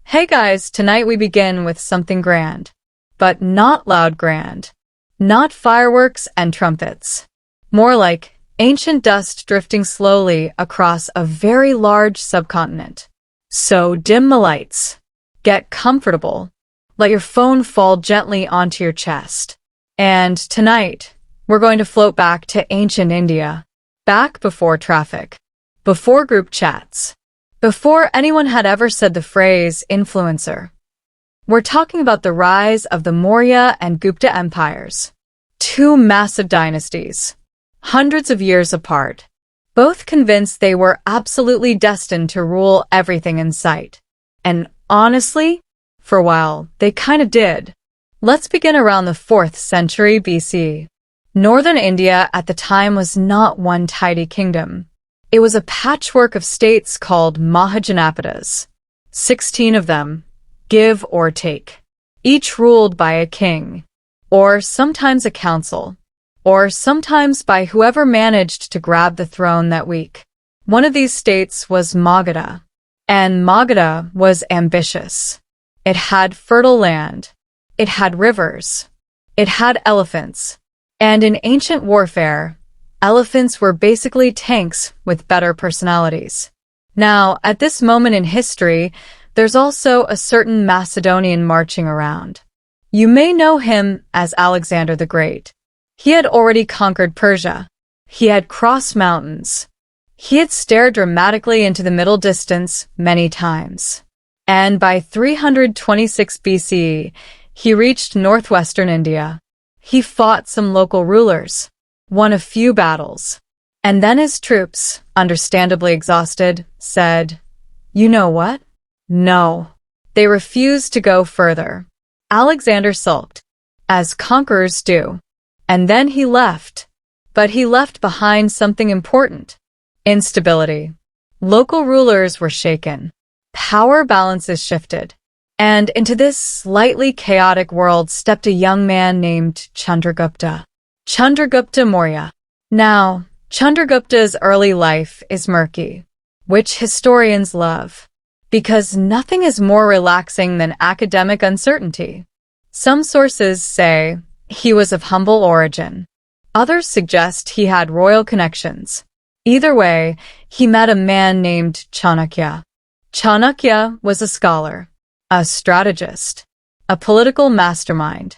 Hey guys, tonight we begin with something grand. But not loud grand. Not fireworks and trumpets. More like ancient dust drifting slowly across a very large subcontinent. So dim the lights. Get comfortable. Let your phone fall gently onto your chest. And tonight, we're going to float back to ancient India. Back before traffic. Before group chats. Before anyone had ever said the phrase influencer. We're talking about the rise of the Maurya and Gupta empires. Two massive dynasties. Hundreds of years apart. Both convinced they were absolutely destined to rule everything in sight. And honestly, for a while, they kind of did. Let's begin around the 4th century BC. Northern India at the time was not one tidy kingdom. It was a patchwork of states called Mahajanapadas. 16 of them, give or take. Each ruled by a king, or sometimes a council, or sometimes by whoever managed to grab the throne that week. One of these states was Magadha, and Magadha was ambitious. It had fertile land, it had rivers, it had elephants, and in ancient warfare, elephants were basically tanks with better personalities. Now, at this moment in history, there's also a certain Macedonian marching around. You may know him as Alexander the Great. He had already conquered Persia. He had crossed mountains. He had stared dramatically into the middle distance many times. And by 326 BC, he reached northwestern India. He fought some local rulers, won a few battles, and then his troops, understandably exhausted, said, "You know what? No." They refused to go further. Alexander sulked, as conquerors do, and then he left. But he left behind something important: instability. Local rulers were shaken. Power balances shifted. And into this slightly chaotic world stepped a young man named Chandragupta. Chandragupta Maurya. Now, Chandragupta's early life is murky, which historians love, because nothing is more relaxing than academic uncertainty. Some sources say he was of humble origin. Others suggest he had royal connections. Either way, he met a man named Chanakya. Chanakya was a scholar, a strategist, a political mastermind,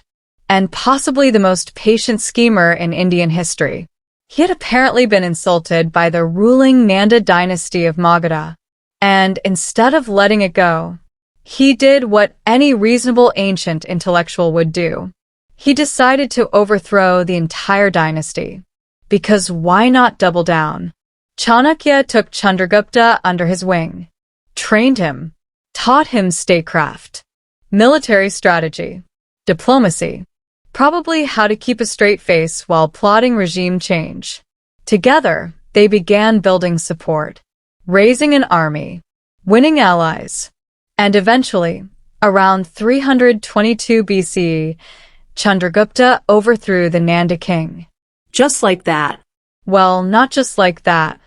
and possibly the most patient schemer in Indian history. He had apparently been insulted by the ruling Nanda dynasty of Magadha, and instead of letting it go, he did what any reasonable ancient intellectual would do. He decided to overthrow the entire dynasty. Because why not double down? Chanakya took Chandragupta under his wing, trained him, taught him statecraft, military strategy, diplomacy, probably how to keep a straight face while plotting regime change. Together, they began building support, raising an army, winning allies, and eventually, around 322 BC, Chandragupta overthrew the Nanda king. Just like that. Well, not just like that.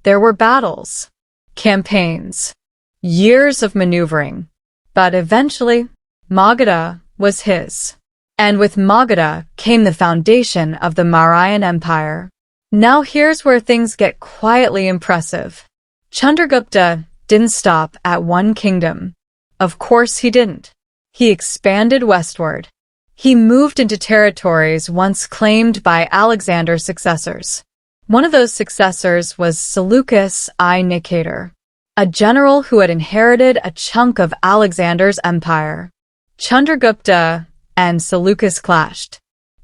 There were battles, campaigns, years of maneuvering, but eventually, Magadha was his. And with Magadha came the foundation of the Mauryan Empire. Now here's where things get quietly impressive. Chandragupta didn't stop at one kingdom. Of course he didn't. He expanded westward. He moved into territories once claimed by Alexander's successors. One of those successors was Seleucus I Nicator, a general who had inherited a chunk of Alexander's empire. Chandragupta and Seleucus clashed.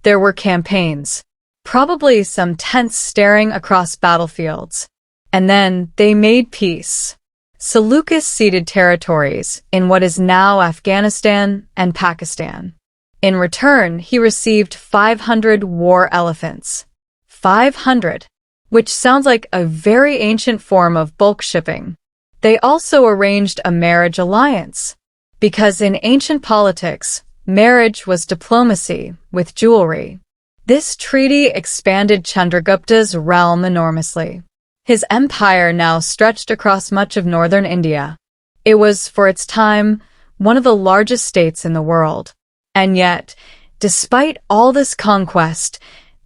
There were campaigns, probably some tents staring across battlefields. And then they made peace. Seleucus ceded territories in what is now Afghanistan and Pakistan. In return, he received 500 war elephants. 500, which sounds like a very ancient form of bulk shipping. They also arranged a marriage alliance, because in ancient politics, marriage was diplomacy with jewelry. This treaty expanded Chandragupta's realm enormously. His empire now stretched across much of northern India. It was, for its time, one of the largest states in the world. And yet, despite all this conquest,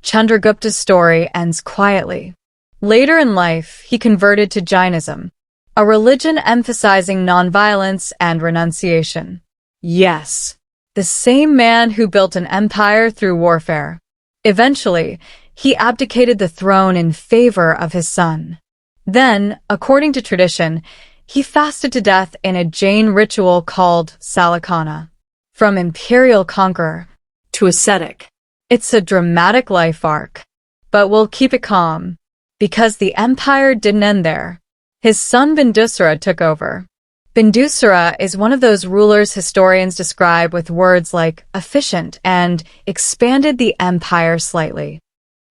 Chandragupta's story ends quietly. Later in life, he converted to Jainism, a religion emphasizing nonviolence and renunciation. Yes, the same man who built an empire through warfare. Eventually, he abdicated the throne in favor of his son. Then, according to tradition, he fasted to death in a Jain ritual called Salakana. From imperial conqueror to ascetic. It's a dramatic life arc. But we'll keep it calm, because the empire didn't end there. His son Bindusara took over. Bindusara is one of those rulers historians describe with words like efficient and expanded the empire slightly,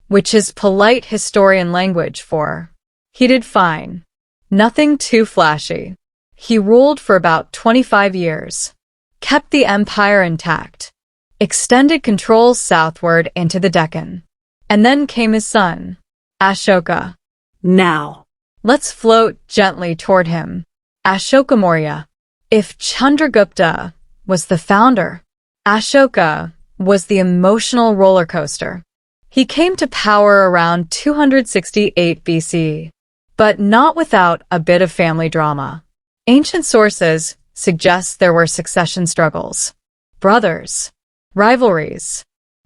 which is polite historian language for he did fine. Nothing too flashy. He ruled for about 25 years, kept the empire intact, extended control southward into the Deccan. And then came his son, Ashoka. Now, let's float gently toward him. Ashoka Maurya. If Chandragupta was the founder, Ashoka was the emotional roller coaster. He came to power around 268 BC, but not without a bit of family drama. Ancient sources suggest there were succession struggles, brothers, rivalries,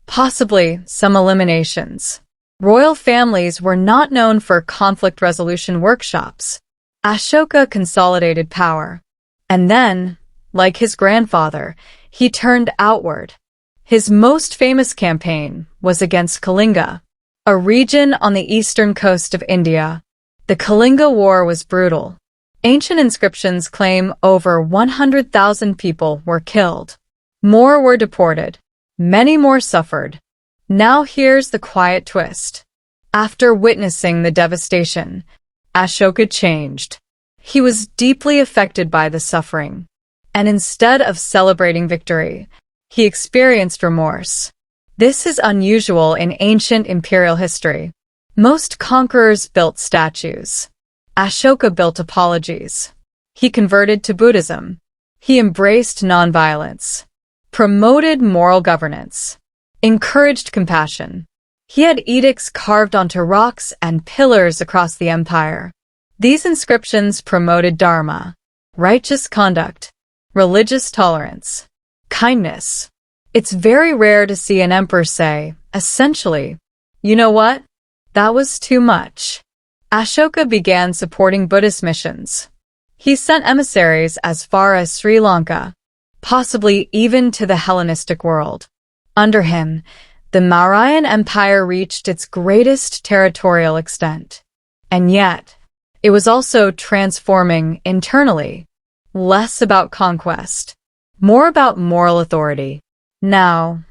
possibly some eliminations. Royal families were not known for conflict resolution workshops. Ashoka consolidated power. And then, like his grandfather, he turned outward. His most famous campaign was against Kalinga, a region on the eastern coast of India. The Kalinga War was brutal. Ancient inscriptions claim over 100,000 people were killed. More were deported. Many more suffered. Now here's the quiet twist. After witnessing the devastation, Ashoka changed. He was deeply affected by the suffering, and instead of celebrating victory, he experienced remorse. This is unusual in ancient imperial history. Most conquerors built statues. Ashoka built apologies. He converted to Buddhism. He embraced nonviolence, promoted moral governance, encouraged compassion. He had edicts carved onto rocks and pillars across the empire. These inscriptions promoted dharma, righteous conduct, religious tolerance, kindness. It's very rare to see an emperor say, essentially, you know what? That was too much. Ashoka began supporting Buddhist missions. He sent emissaries as far as Sri Lanka, possibly even to the Hellenistic world. Under him, the Mauryan Empire reached its greatest territorial extent. And yet, it was also transforming internally, less about conquest, more about moral authority. Now,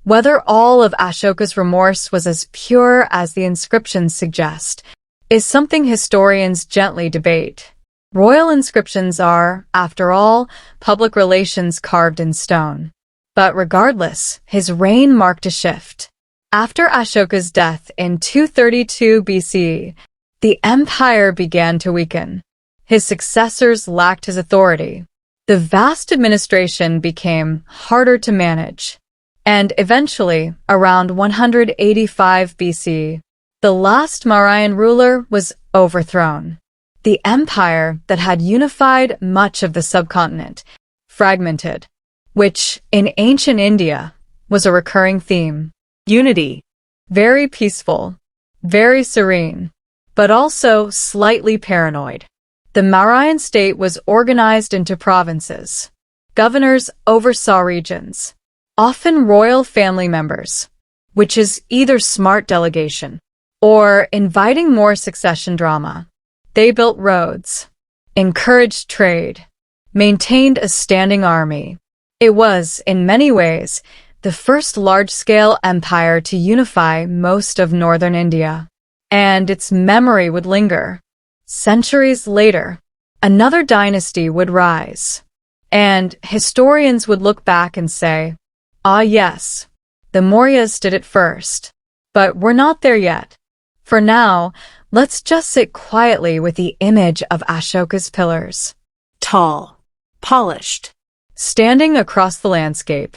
whether all of Ashoka's remorse was as pure as the inscriptions suggest, is something historians gently debate. Royal inscriptions are, after all, public relations carved in stone. But regardless, his reign marked a shift. After Ashoka's death in 232 BC, the empire began to weaken. His successors lacked his authority. The vast administration became harder to manage. And eventually, around 185 BC, the last Mauryan ruler was overthrown. The empire that had unified much of the subcontinent fragmented, which, in ancient India, was a recurring theme. Unity. Very peaceful, very serene, but also slightly paranoid. The Mauryan state was organized into provinces. Governors oversaw regions, often royal family members, which is either smart delegation or inviting more succession drama. They built roads, encouraged trade, maintained a standing army. It was, in many ways, the first large-scale empire to unify most of northern India. And its memory would linger. Centuries later, another dynasty would rise. And historians would look back and say, ah yes, the Mauryas did it first. But we're not there yet. For now, let's just sit quietly with the image of Ashoka's pillars. Tall, polished, standing across the landscape,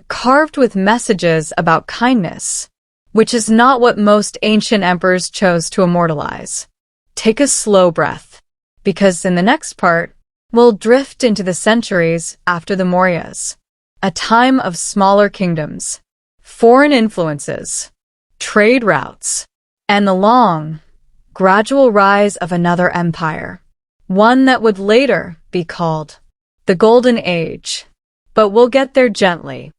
carved with messages about kindness, which is not what most ancient emperors chose to immortalize. Take a slow breath, because in the next part, we'll drift into the centuries after the Mauryas, a time of smaller kingdoms, foreign influences, trade routes, and the long, gradual rise of another empire, one that would later be called the Golden Age. But we'll get there gently.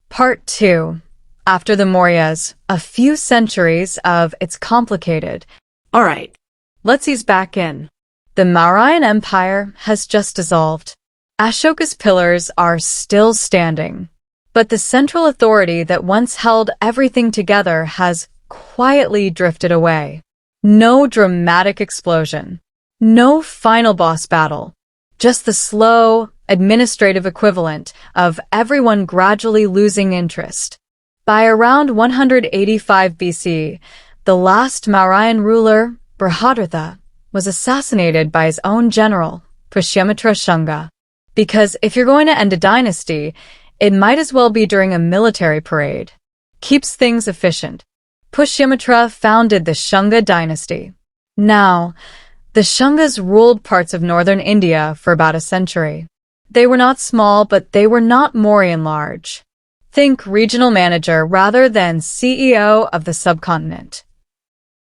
Part 2. After the Mauryas, a few centuries of It's Complicated. Alright, let's ease back in. The Mauryan Empire has just dissolved. Ashoka's pillars are still standing, but the central authority that once held everything together has quietly drifted away. No dramatic explosion, no final boss battle, just the slow, administrative equivalent of everyone gradually losing interest. By around 185 BC, the last Mauryan ruler, Brihadartha, was assassinated by his own general, Pushyamitra Shunga. Because if you're going to end a dynasty, it might as well be during a military parade. Keeps things efficient. Pushyamitra founded the Shunga dynasty. Now, the Shungas ruled parts of northern India for about a century. They were not small, but they were not Mauryan large. Think regional manager rather than CEO of the subcontinent.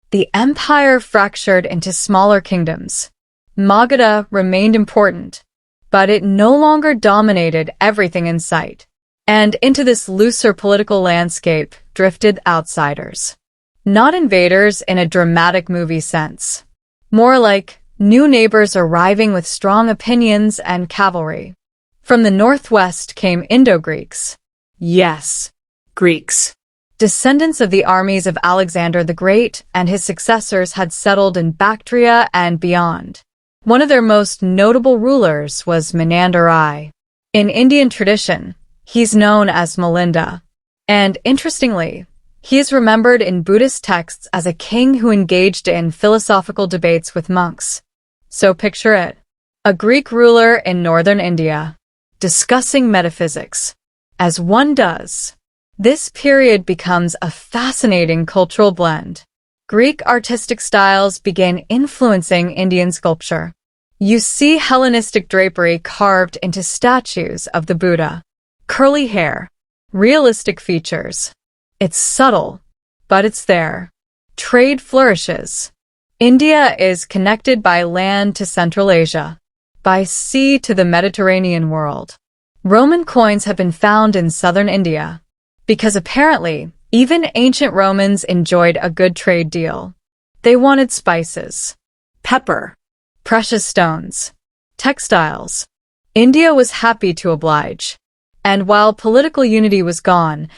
The empire fractured into smaller kingdoms. Magadha remained important, but it no longer dominated everything in sight. And into this looser political landscape drifted outsiders. Not invaders in a dramatic movie sense. More like new neighbors arriving with strong opinions and cavalry. From the northwest came Indo-Greeks. Yes, Greeks. Descendants of the armies of Alexander the Great and his successors had settled in Bactria and beyond. One of their most notable rulers was Menander I. In Indian tradition, he's known as Milinda. And interestingly, he is remembered in Buddhist texts as a king who engaged in philosophical debates with monks. So picture it. A Greek ruler in northern India, discussing metaphysics. As one does, this period becomes a fascinating cultural blend. Greek artistic styles begin influencing Indian sculpture. You see Hellenistic drapery carved into statues of the Buddha. Curly hair, realistic features. It's subtle, but it's there. Trade flourishes. India is connected by land to Central Asia, by sea to the Mediterranean world. Roman coins have been found in southern India, because apparently, even ancient Romans enjoyed a good trade deal. They wanted spices, pepper, precious stones, textiles. India was happy to oblige. And while political unity was gone,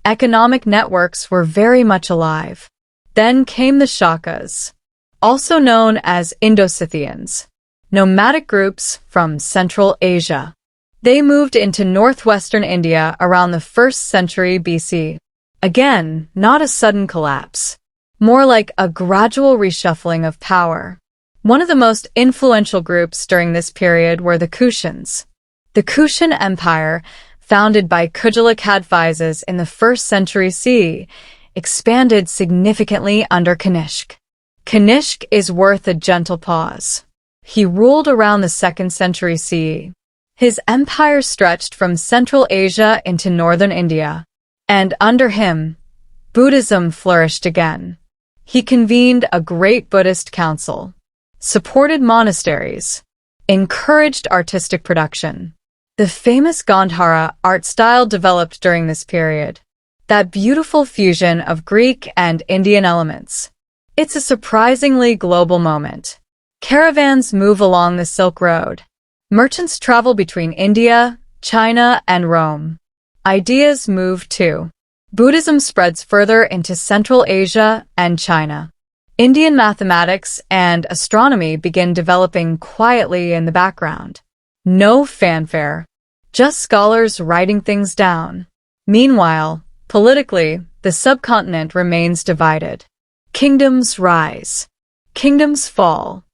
economic networks were very much alive. Then came the Shakas, also known as Indo-Scythians, nomadic groups from Central Asia. They moved into northwestern India around the 1st century BC. Again, not a sudden collapse, more like a gradual reshuffling of power. One of the most influential groups during this period were the Kushans. The Kushan Empire, founded by Kujaluk Kadphises in the 1st century CE, expanded significantly under Kanishk. Kanishk is worth a gentle pause. He ruled around the 2nd century CE. His empire stretched from Central Asia into northern India, and under him, Buddhism flourished again. He convened a great Buddhist council, supported monasteries, encouraged artistic production. The famous Gandhara art style developed during this period, that beautiful fusion of Greek and Indian elements. It's a surprisingly global moment. Caravans move along the Silk Road. Merchants travel between India, China, and Rome. Ideas move too. Buddhism spreads further into Central Asia and China. Indian mathematics and astronomy begin developing quietly in the background. No fanfare, just scholars writing things down. Meanwhile, politically, the subcontinent remains divided. Kingdoms rise. Kingdoms fall.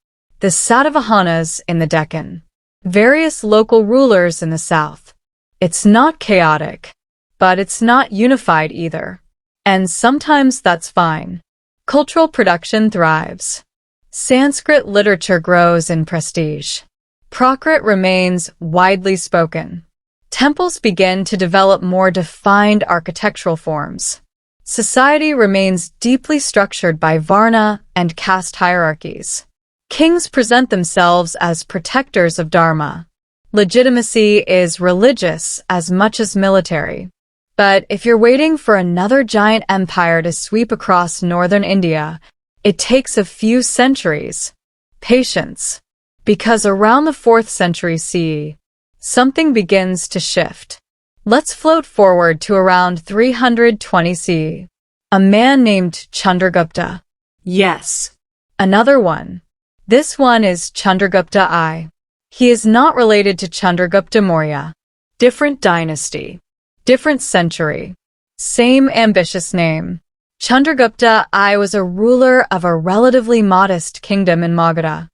The Satavahanas in the Deccan. Various local rulers in the south. It's not chaotic, but it's not unified either. And sometimes that's fine. Cultural production thrives. Sanskrit literature grows in prestige. Prakrit remains widely spoken. Temples begin to develop more defined architectural forms. Society remains deeply structured by Varna and caste hierarchies. Kings present themselves as protectors of Dharma. Legitimacy is religious as much as military. But if you're waiting for another giant empire to sweep across northern India, it takes a few centuries. Patience. Because around the 4th century CE, something begins to shift. Let's float forward to around 320 CE. A man named Chandragupta. Yes. Another one. This one is Chandragupta I. He is not related to Chandragupta Maurya. Different dynasty. Different century. Same ambitious name. Chandragupta I was a ruler of a relatively modest kingdom in Magadha.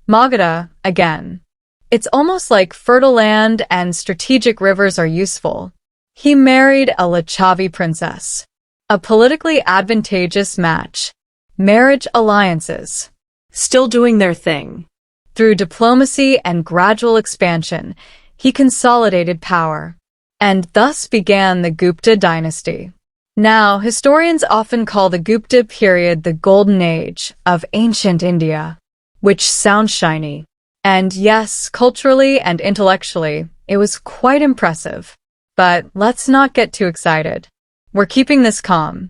Magadha, again. It's almost like fertile land and strategic rivers are useful. He married a Lichavi princess. A politically advantageous match. Marriage alliances. Still doing their thing. Through diplomacy and gradual expansion, he consolidated power. And thus began the Gupta dynasty. Now, historians often call the Gupta period the golden age of ancient India, which sounds shiny. And yes, culturally and intellectually, it was quite impressive. But let's not get too excited. We're keeping this calm.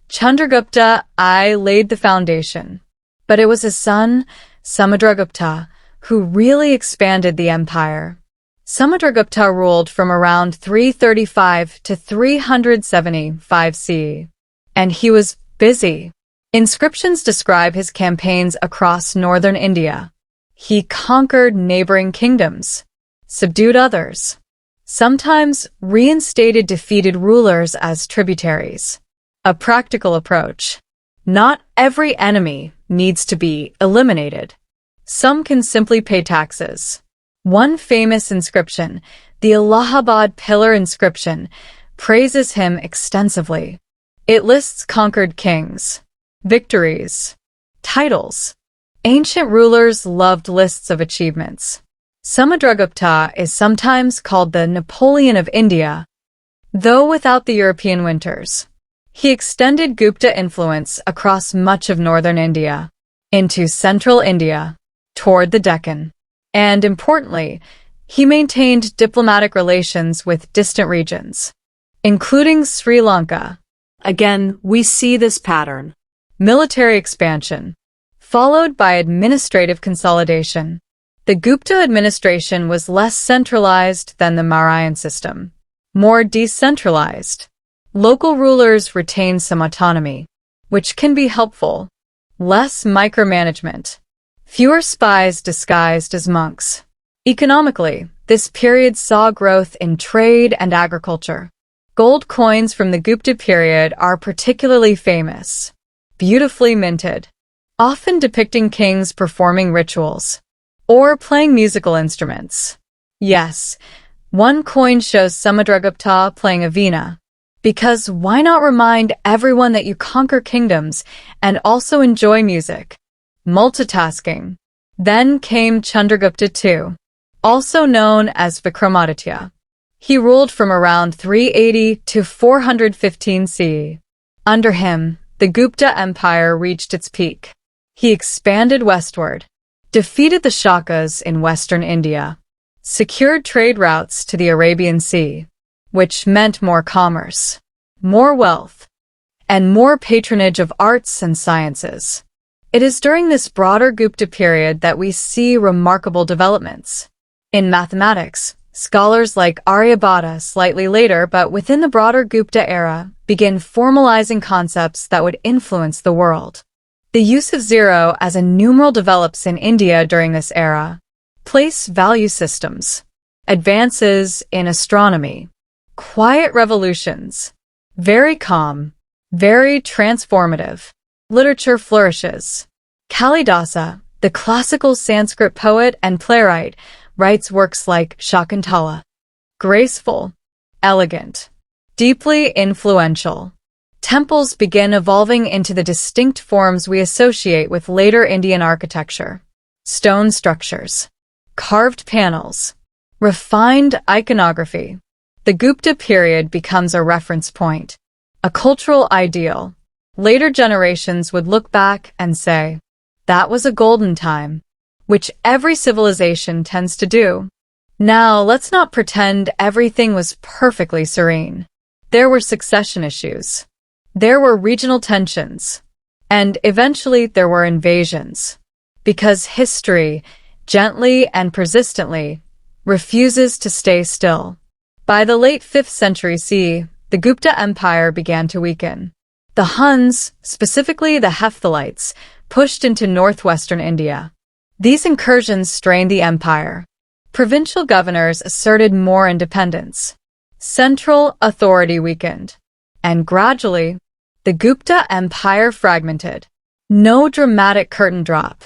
Chandragupta I laid the foundation. But it was his son, Samudragupta, who really expanded the empire. Samudragupta ruled from around 335 to 375 CE. And he was busy. Inscriptions describe his campaigns across northern India. He conquered neighboring kingdoms, subdued others, sometimes reinstated defeated rulers as tributaries. A practical approach. Not every enemy needs to be eliminated. Some can simply pay taxes. One famous inscription, the Allahabad Pillar inscription, praises him extensively. It lists conquered kings, victories, titles. Ancient rulers loved lists of achievements. Samudragupta is sometimes called the Napoleon of India, though without the European winters. He extended Gupta influence across much of northern India, into central India, toward the Deccan. And importantly, he maintained diplomatic relations with distant regions, including Sri Lanka. Again, we see this pattern. Military expansion, followed by administrative consolidation. The Gupta administration was less centralized than the Mauryan system, more decentralized. Local rulers retained some autonomy, which can be helpful. Less micromanagement. Fewer spies disguised as monks. Economically, this period saw growth in trade and agriculture. Gold coins from the Gupta period are particularly famous. Beautifully minted, often depicting kings performing rituals or playing musical instruments. Yes, one coin shows Samudragupta playing a veena. Because why not remind everyone that you conquer kingdoms and also enjoy music? Multitasking. Then came Chandragupta II, also known as Vikramaditya. He ruled from around 380 to 415 CE. Under him, the Gupta Empire reached its peak. He expanded westward, defeated the Shakas in western India, secured trade routes to the Arabian Sea, which meant more commerce, more wealth, and more patronage of arts and sciences. It is during this broader Gupta period that we see remarkable developments. In mathematics, scholars like Aryabhata slightly later but within the broader Gupta era begin formalizing concepts that would influence the world. The use of zero as a numeral develops in India during this era. Place value systems. Advances in astronomy. Quiet revolutions. Very calm. Very transformative. Literature flourishes. Kalidasa, the classical Sanskrit poet and playwright, writes works like Shakuntala. Graceful, elegant, deeply influential. Temples begin evolving into the distinct forms we associate with later Indian architecture. Stone structures, carved panels, refined iconography. The Gupta period becomes a reference point, a cultural ideal. Later generations would look back and say, that was a golden time, which every civilization tends to do. Now, let's not pretend everything was perfectly serene. There were succession issues. There were regional tensions. And eventually there were invasions. Because history, gently and persistently, refuses to stay still. By the late 5th century CE, the Gupta Empire began to weaken. The Huns, specifically the Hephthalites, pushed into northwestern India. These incursions strained the empire. Provincial governors asserted more independence. Central authority weakened. And gradually, the Gupta Empire fragmented. No dramatic curtain drop.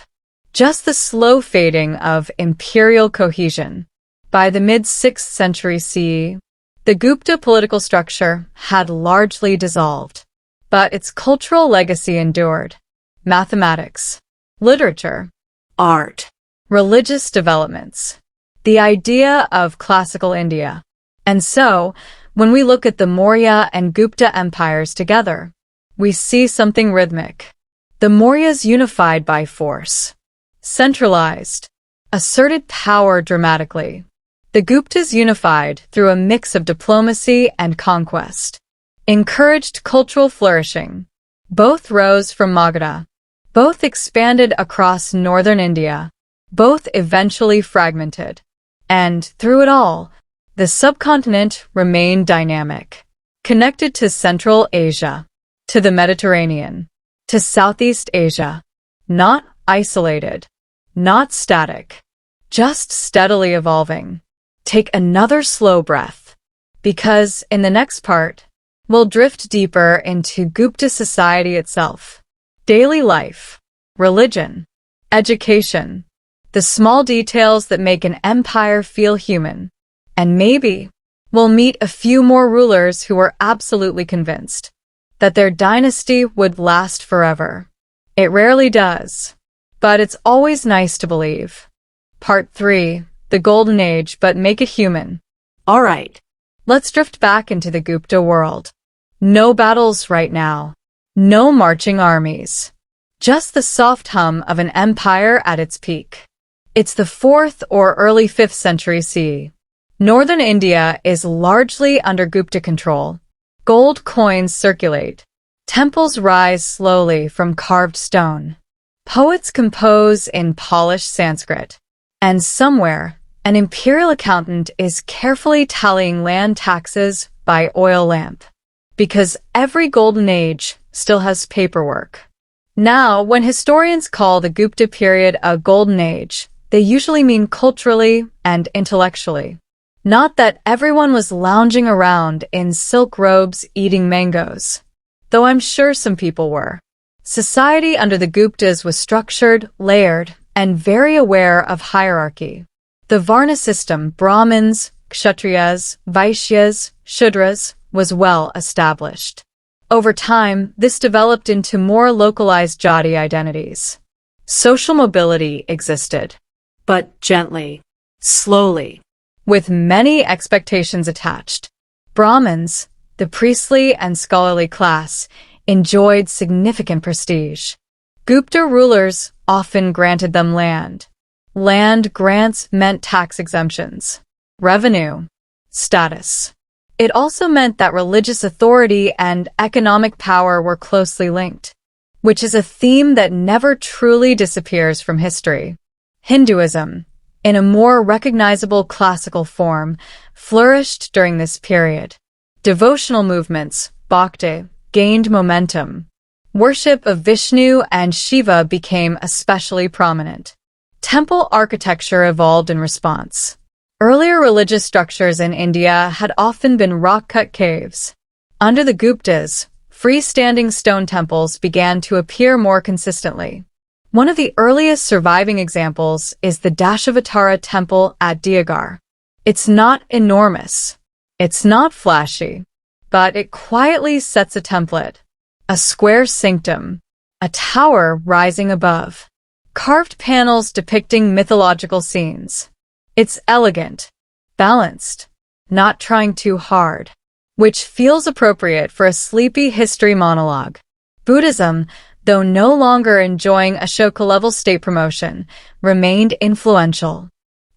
Just the slow fading of imperial cohesion. By the mid-6th century CE, the Gupta political structure had largely dissolved. But its cultural legacy endured. Mathematics, literature, Art. religious developments, the idea of classical India. And so, when we look at the Maurya and Gupta empires together, we see something rhythmic. The Mauryas unified by force, centralized, asserted power dramatically. The Guptas unified through a mix of diplomacy and conquest, encouraged cultural flourishing. Both rose from Magadha. Both expanded across northern India. Both eventually fragmented. And through it all, the subcontinent remained dynamic, connected to Central Asia, to the Mediterranean, to Southeast Asia. Not isolated, not static, just steadily evolving. Take another slow breath, because in the next part, we'll drift deeper into Gupta society itself. Daily life, religion, education, the small details that make an empire feel human. And maybe we'll meet a few more rulers who were absolutely convinced that their dynasty would last forever. It rarely does, but it's always nice to believe. Part 3, the Golden Age, but make it human. All right. Let's drift back into the Gupta world. No battles right now. No marching armies. Just the soft hum of an empire at its peak. It's the 4th or early 5th century CE. Northern India is largely under Gupta control. Gold coins circulate. Temples rise slowly from carved stone. Poets compose in polished Sanskrit. And somewhere, an imperial accountant is carefully tallying land taxes by oil lamp. Because every golden age still has paperwork. Now, when historians call the Gupta period a golden age, they usually mean culturally and intellectually. Not that everyone was lounging around in silk robes eating mangoes, though I'm sure some people were. Society under the Guptas was structured, layered, and very aware of hierarchy. The Varna system, Brahmins, Kshatriyas, Vaishyas, Shudras, was well established. Over time, this developed into more localized jati identities. Social mobility existed, But gently. Slowly. with many expectations attached. Brahmins, the priestly and scholarly class, enjoyed significant prestige. Gupta rulers often granted them land. Land grants meant tax exemptions, revenue, status. It also meant that religious authority and economic power were closely linked, which is a theme that never truly disappears from history. Hinduism, in a more recognizable classical form, flourished during this period. Devotional movements, bhakti, gained momentum. Worship of Vishnu and Shiva became especially prominent. Temple architecture evolved in response. Earlier religious structures in India had often been rock-cut caves. Under the Guptas, freestanding stone temples began to appear more consistently. One of the earliest surviving examples is the Dashavatara temple at Deoghar. It's not enormous, It's not flashy, but it quietly sets a template. A square sanctum, a tower rising above, carved panels depicting mythological scenes. It's elegant, balanced, not trying too hard, which feels appropriate for a sleepy history monologue. Buddhism, though no longer enjoying Ashoka-level state promotion, remained influential.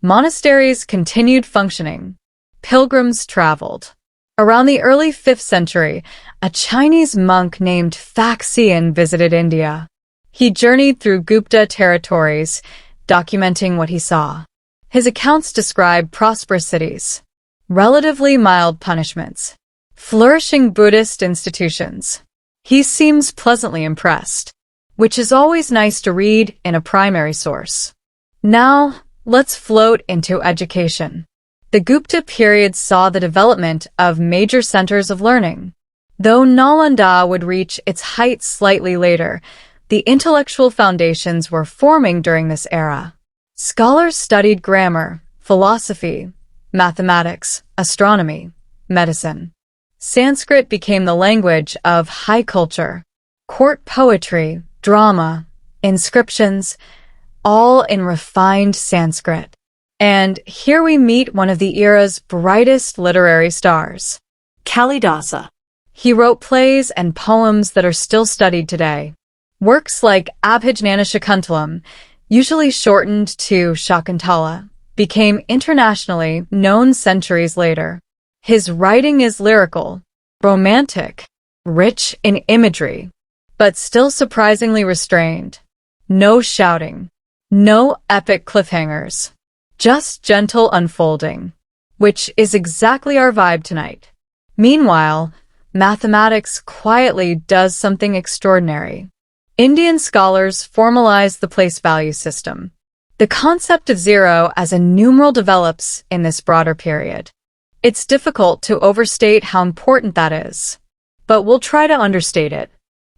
Monasteries continued functioning. Pilgrims traveled. Around the early 5th century, a Chinese monk named Faxian visited India. He journeyed through Gupta territories, documenting what he saw. His accounts describe prosperous cities, relatively mild punishments, flourishing Buddhist institutions. He seems pleasantly impressed, which is always nice to read in a primary source. Now, let's float into education. The Gupta period saw the development of major centers of learning. Though Nalanda would reach its height slightly later, the intellectual foundations were forming during this era. Scholars studied grammar, philosophy, mathematics, astronomy, medicine. Sanskrit became the language of high culture. Court poetry, drama, inscriptions, all in refined Sanskrit. And here we meet one of the era's brightest literary stars, Kalidasa. He wrote plays and poems that are still studied today. Works like Abhijnana-shakuntalam, usually shortened to Shakuntala, became internationally known centuries later. His writing is lyrical, romantic, rich in imagery, but still surprisingly restrained. No shouting, no epic cliffhangers, just gentle unfolding, which is exactly our vibe tonight. Meanwhile, mathematics quietly does something extraordinary. Indian scholars formalize the place value system. The concept of zero as a numeral develops in this broader period. It's difficult to overstate how important that is, but we'll try to understate it,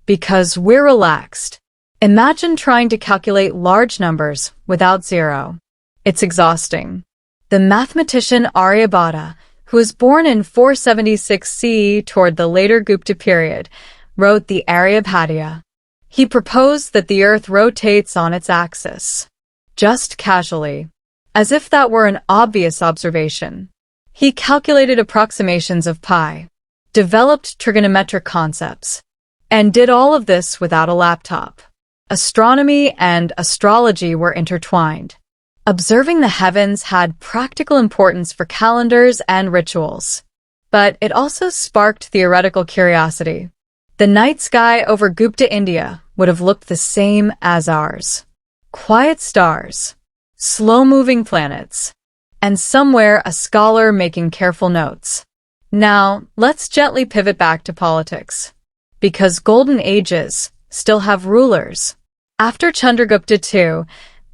because we're relaxed. Imagine trying to calculate large numbers without zero. It's exhausting. The mathematician Aryabhata, who was born in 476 CE toward the later Gupta period, wrote the Aryabhatiya. He proposed that the Earth rotates on its axis, just casually, as if that were an obvious observation. He calculated approximations of pi, developed trigonometric concepts, and did all of this without a laptop. Astronomy and astrology were intertwined. Observing the heavens had practical importance for calendars and rituals, but it also sparked theoretical curiosity. The night sky over Gupta India would have looked the same as ours. Quiet stars, slow-moving planets, and somewhere a scholar making careful notes. Now, let's gently pivot back to politics, because golden ages still have rulers. After Chandragupta II,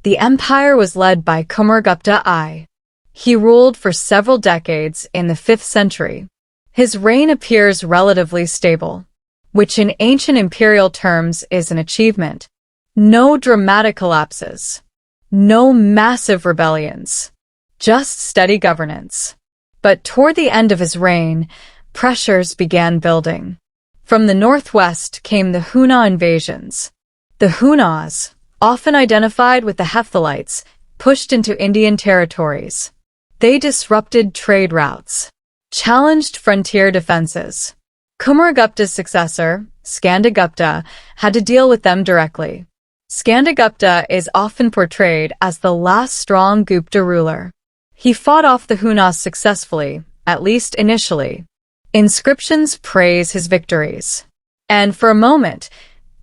the empire was led by Samudragupta I. He ruled for several decades in the 5th century. His reign appears relatively stable, which in ancient imperial terms is an achievement. No dramatic collapses, no massive rebellions, just steady governance. But toward the end of his reign, pressures began building. From the northwest came the Huna invasions. The Hunas, often identified with the Hephthalites, pushed into Indian territories. They disrupted trade routes, challenged frontier defenses. Samudragupta's successor, Chandragupta, had to deal with them directly. Chandragupta is often portrayed as the last strong Gupta ruler. He fought off the Hunas successfully, at least initially. Inscriptions praise his victories. And for a moment,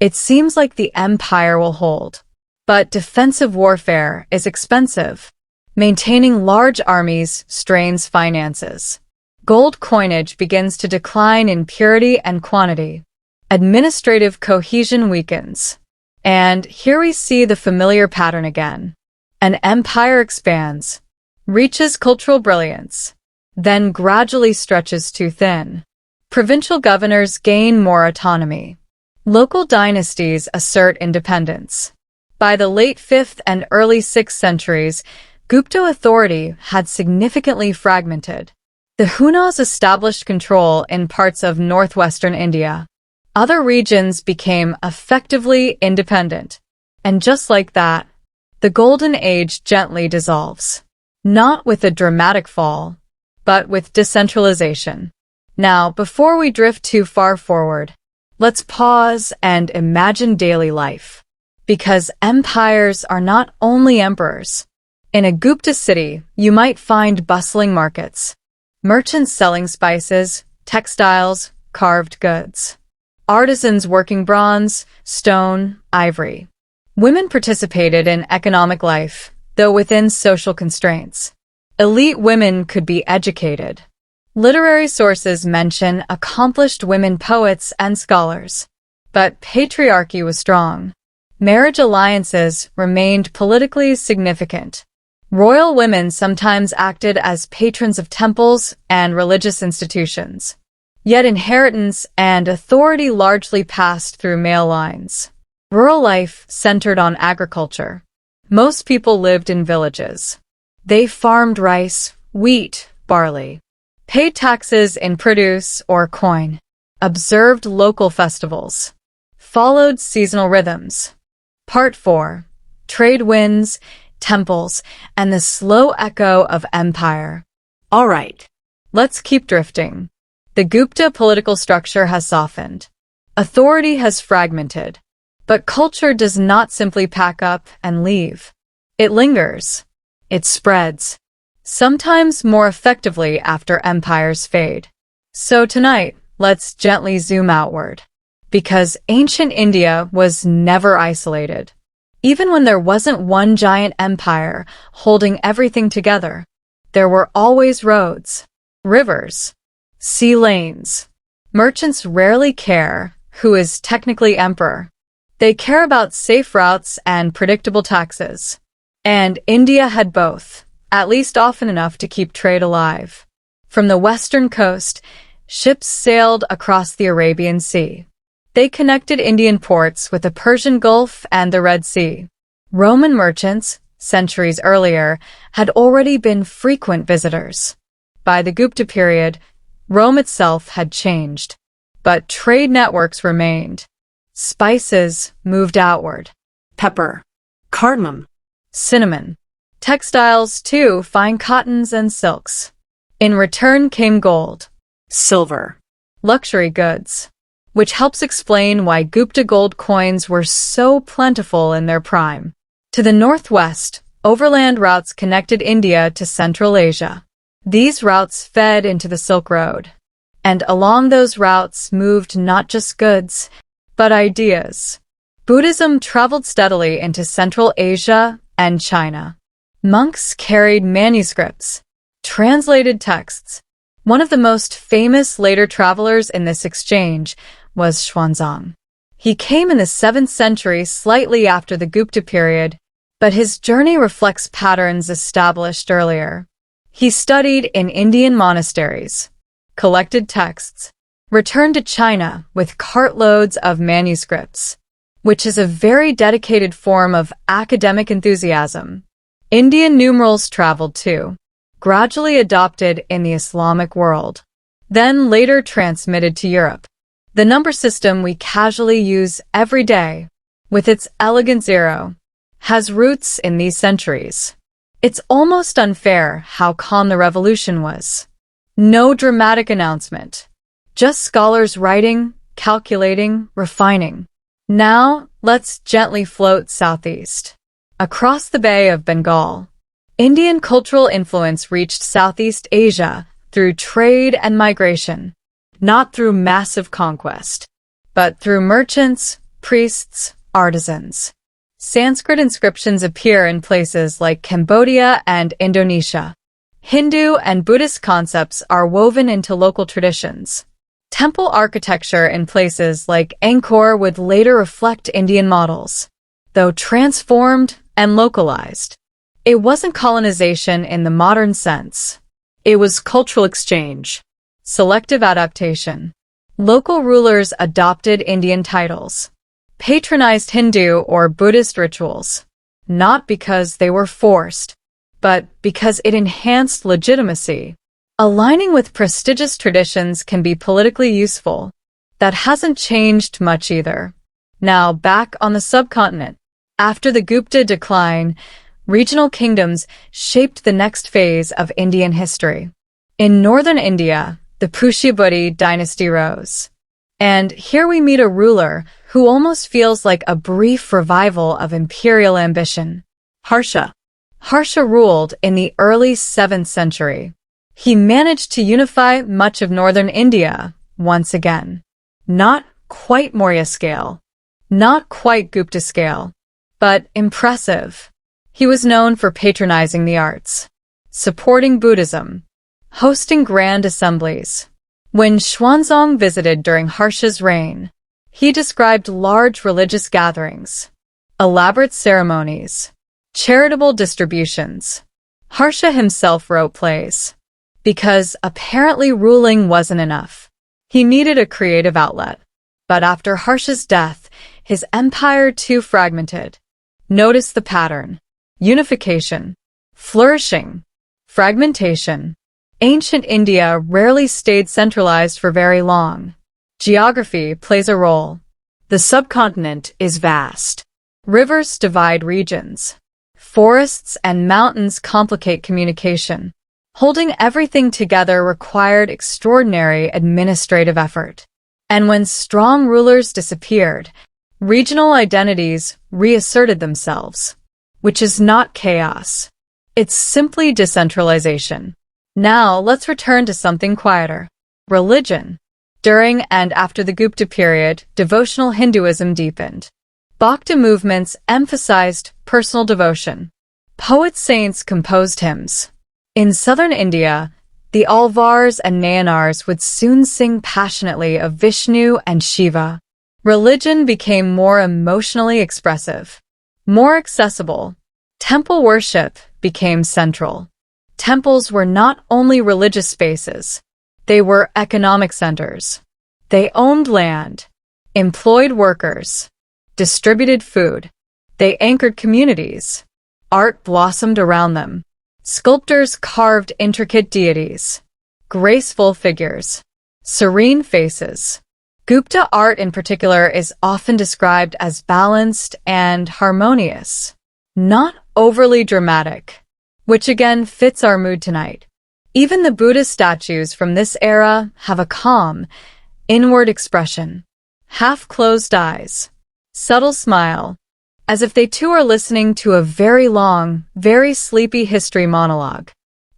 it seems like the empire will hold. But defensive warfare is expensive. Maintaining large armies strains finances. Gold coinage begins to decline in purity and quantity. Administrative cohesion weakens. And here we see the familiar pattern again. An empire expands, reaches cultural brilliance, then gradually stretches too thin. Provincial governors gain more autonomy. Local dynasties assert independence. By the late 5th and early 6th centuries, Gupta authority had significantly fragmented. The Hunas established control in parts of northwestern India. Other regions became effectively independent. And just like that, the Golden Age gently dissolves. Not with a dramatic fall, but with decentralization. Now, before we drift too far forward, let's pause and imagine daily life. Because empires are not only emperors. In a Gupta city, you might find bustling markets, merchants selling spices, textiles, carved goods, artisans working bronze, stone, ivory. Women participated in economic life, though within social constraints. Elite women could be educated. Literary sources mention accomplished women poets and scholars. But patriarchy was strong. Marriage alliances remained politically significant. Royal women sometimes acted as patrons of temples and religious institutions. Yet inheritance and authority largely passed through male lines. Rural life centered on agriculture. Most people lived in villages. They farmed rice, wheat, barley, paid taxes in produce or coin, observed local festivals, followed seasonal rhythms. Part 4. Trade winds, temples, and the slow echo of empire. All right. Let's keep drifting. The Gupta political structure has softened. Authority has fragmented. But culture does not simply pack up and leave. It lingers. It spreads. Sometimes more effectively after empires fade. So tonight, let's gently zoom outward. Because ancient India was never isolated. Even when there wasn't one giant empire holding everything together, there were always roads, rivers, sea lanes. Merchants rarely care who is technically emperor. They care about safe routes and predictable taxes. And India had both, at least often enough to keep trade alive. From the western coast, ships sailed across the Arabian Sea. They connected Indian ports with the Persian Gulf and the Red Sea. Roman merchants, centuries earlier, had already been frequent visitors. By the Gupta period, Rome itself had changed. But trade networks remained. Spices moved outward. Pepper, cardamom, Cinnamon. Textiles, too, fine cottons and silks. In return came gold. silver. Luxury goods. Which helps explain why Gupta gold coins were so plentiful in their prime. To the northwest, overland routes connected India to Central Asia. These routes fed into the Silk Road. And along those routes moved not just goods, but ideas. Buddhism traveled steadily into Central Asia and China. Monks carried manuscripts, translated texts. One of the most famous later travelers in this exchange was Xuanzang. He came in the 7th century, slightly after the Gupta period, but his journey reflects patterns established earlier. He studied in Indian monasteries, collected texts, returned to China with cartloads of manuscripts, which is a very dedicated form of academic enthusiasm. Indian numerals traveled too, gradually adopted in the Islamic world, then later transmitted to Europe. The number system we casually use every day, with its elegant zero, has roots in these centuries. It's almost unfair how calm the revolution was. No dramatic announcement. Just scholars writing, calculating, refining. Now, let's gently float southeast. Across the Bay of Bengal, Indian cultural influence reached Southeast Asia through trade and migration. Not through massive conquest, but through merchants, priests, artisans. Sanskrit inscriptions appear in places like Cambodia and Indonesia. Hindu and Buddhist concepts are woven into local traditions. Temple architecture in places like Angkor would later reflect Indian models, though transformed and localized. It wasn't colonization in the modern sense. It was cultural exchange. Selective adaptation. Local rulers adopted Indian titles, patronized Hindu or Buddhist rituals, not because they were forced, but because it enhanced legitimacy. Aligning with prestigious traditions can be politically useful. That hasn't changed much either. Now, back on the subcontinent. After the Gupta decline, regional kingdoms shaped the next phase of Indian history. In northern India, the Pushyabudi dynasty rose. And here we meet a ruler who almost feels like a brief revival of imperial ambition. Harsha. Harsha ruled in the early 7th century. He managed to unify much of northern India once again. Not quite Maurya scale, not quite Gupta scale, but impressive. He was known for patronizing the arts, supporting Buddhism, hosting grand assemblies. When Xuanzang visited during Harsha's reign, he described large religious gatherings, elaborate ceremonies, charitable distributions. Harsha himself wrote plays. Because apparently ruling wasn't enough. He needed a creative outlet. But after Harsha's death, his empire too fragmented. Notice the pattern. Unification. Flourishing. Fragmentation. Ancient India rarely stayed centralized for very long. Geography plays a role. The subcontinent is vast. Rivers divide regions. Forests and mountains complicate communication. Holding everything together required extraordinary administrative effort. And when strong rulers disappeared, regional identities reasserted themselves, which is not chaos. It's simply decentralization. Now let's return to something quieter. Religion. During and after the Gupta period, devotional Hinduism deepened. Bhakti movements emphasized personal devotion. Poet-saints composed hymns. In southern India, the Alvars and Nayanars would soon sing passionately of Vishnu and Shiva. Religion became more emotionally expressive, more accessible. Temple worship became central. Temples were not only religious spaces, they were economic centers. They owned land, employed workers, distributed food. They anchored communities. Art blossomed around them. Sculptors carved intricate deities, graceful figures, serene faces. Gupta art in particular is often described as balanced and harmonious, not overly dramatic, which again fits our mood tonight. Even the Buddhist statues from this era have a calm, inward expression, half-closed eyes, subtle smile, as if they too are listening to a very long, very sleepy history monologue.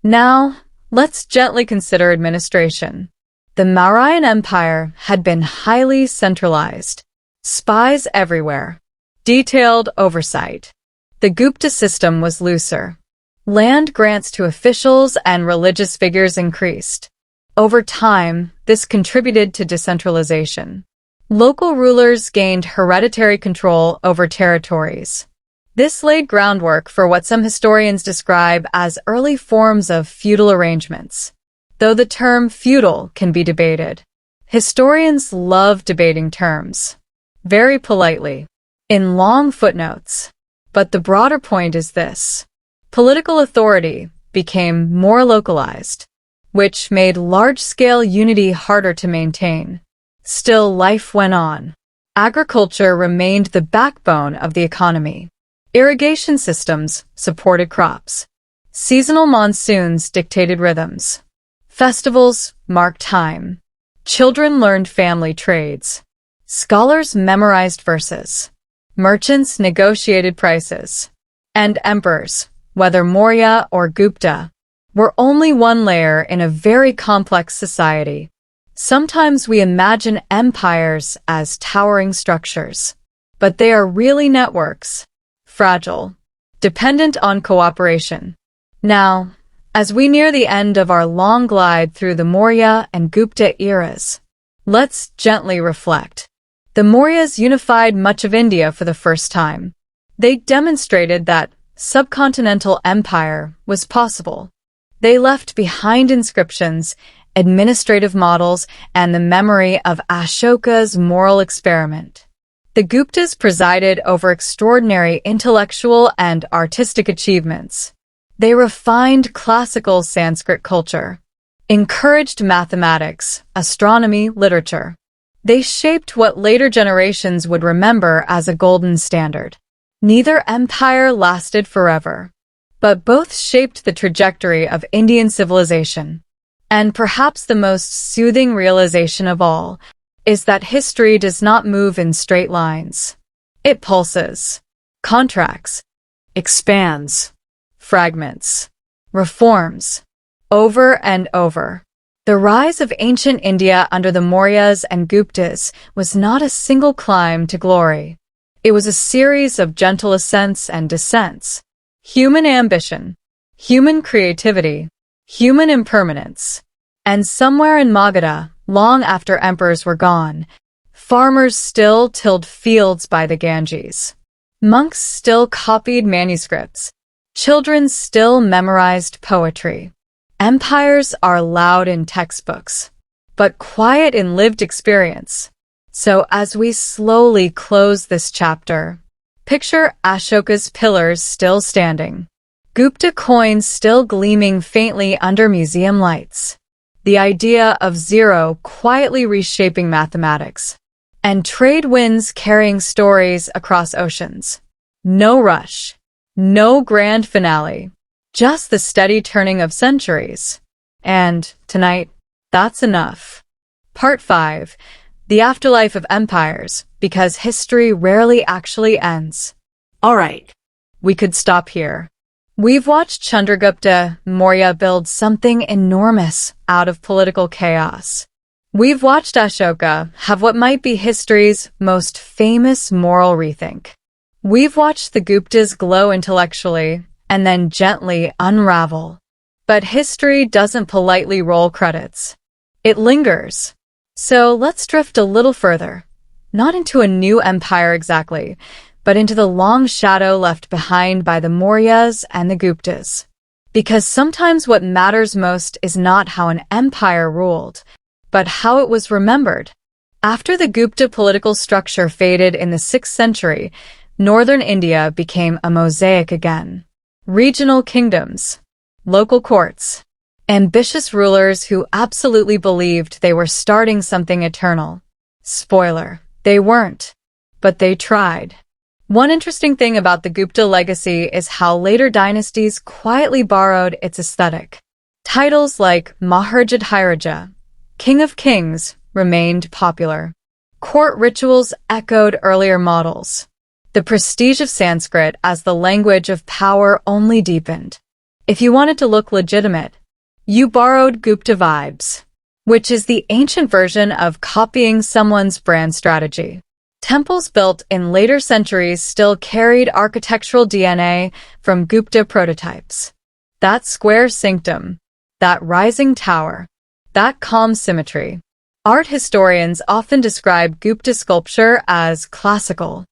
Now, let's gently consider administration. The Mauryan Empire had been highly centralized. Spies everywhere. Detailed oversight. The Gupta system was looser. Land grants to officials and religious figures increased. Over time, this contributed to decentralization. Local rulers gained hereditary control over territories. This laid groundwork for what some historians describe as early forms of feudal arrangements. Though the term feudal can be debated, historians love debating terms, very politely, in long footnotes. But the broader point is this. Political authority became more localized, which made large-scale unity harder to maintain. Still, life went on. Agriculture remained the backbone of the economy. Irrigation systems supported crops. Seasonal monsoons dictated rhythms. Festivals marked time. Children learned family trades. Scholars memorized verses. Merchants negotiated prices. And emperors, whether Maurya or Gupta, were only one layer in a very complex society. Sometimes we imagine empires as towering structures, but they are really networks, fragile, dependent on cooperation. Now, as we near the end of our long glide through the Maurya and Gupta eras, let's gently reflect. The Mauryas unified much of India for the first time. They demonstrated that subcontinental empire was possible. They left behind inscriptions, administrative models, and the memory of Ashoka's moral experiment. The Guptas presided over extraordinary intellectual and artistic achievements. They refined classical Sanskrit culture. encouraged mathematics, astronomy, literature. They shaped what later generations would remember as a golden standard. Neither empire lasted forever, but both shaped the trajectory of Indian civilization. And perhaps the most soothing realization of all is that history does not move in straight lines. It pulses, contracts, expands, fragments, reforms, over and over. The rise of ancient India under the Mauryas and Guptas was not a single climb to glory. It was a series of gentle ascents and descents. Human ambition, human creativity, human impermanence. And somewhere in Magadha, long after emperors were gone, farmers still tilled fields by the Ganges. Monks still copied manuscripts. Children still memorized poetry. Empires are loud in textbooks, but quiet in lived experience. So as we slowly close this chapter, picture Ashoka's pillars still standing, Gupta coins still gleaming faintly under museum lights, the idea of zero quietly reshaping mathematics, and trade winds carrying stories across oceans. No rush, no grand finale. Just the steady turning of centuries. And, tonight, that's enough. Part 5. The Afterlife of Empires, because history rarely actually ends. All right. We could stop here. We've watched Chandragupta Maurya build something enormous out of political chaos. We've watched Ashoka have what might be history's most famous moral rethink. We've watched the Guptas glow intellectually, and then gently unravel. But history doesn't politely roll credits. It lingers. So let's drift a little further. Not into a new empire exactly, but into the long shadow left behind by the Mauryas and the Guptas. Because sometimes what matters most is not how an empire ruled, but how it was remembered. After the Gupta political structure faded in the 6th century, northern India became a mosaic again. Regional kingdoms, local courts, ambitious rulers who absolutely believed they were starting something eternal. Spoiler, they weren't, but they tried. One interesting thing about the Gupta legacy is how later dynasties quietly borrowed its aesthetic. Titles like Maharaja, King of Kings, remained popular. Court rituals echoed earlier models. The prestige of Sanskrit as the language of power only deepened. If you wanted to look legitimate, you borrowed Gupta vibes, which is the ancient version of copying someone's brand strategy. Temples built in later centuries still carried architectural DNA from Gupta prototypes. That square sanctum, that rising tower, that calm symmetry. Art historians often describe Gupta sculpture as classical,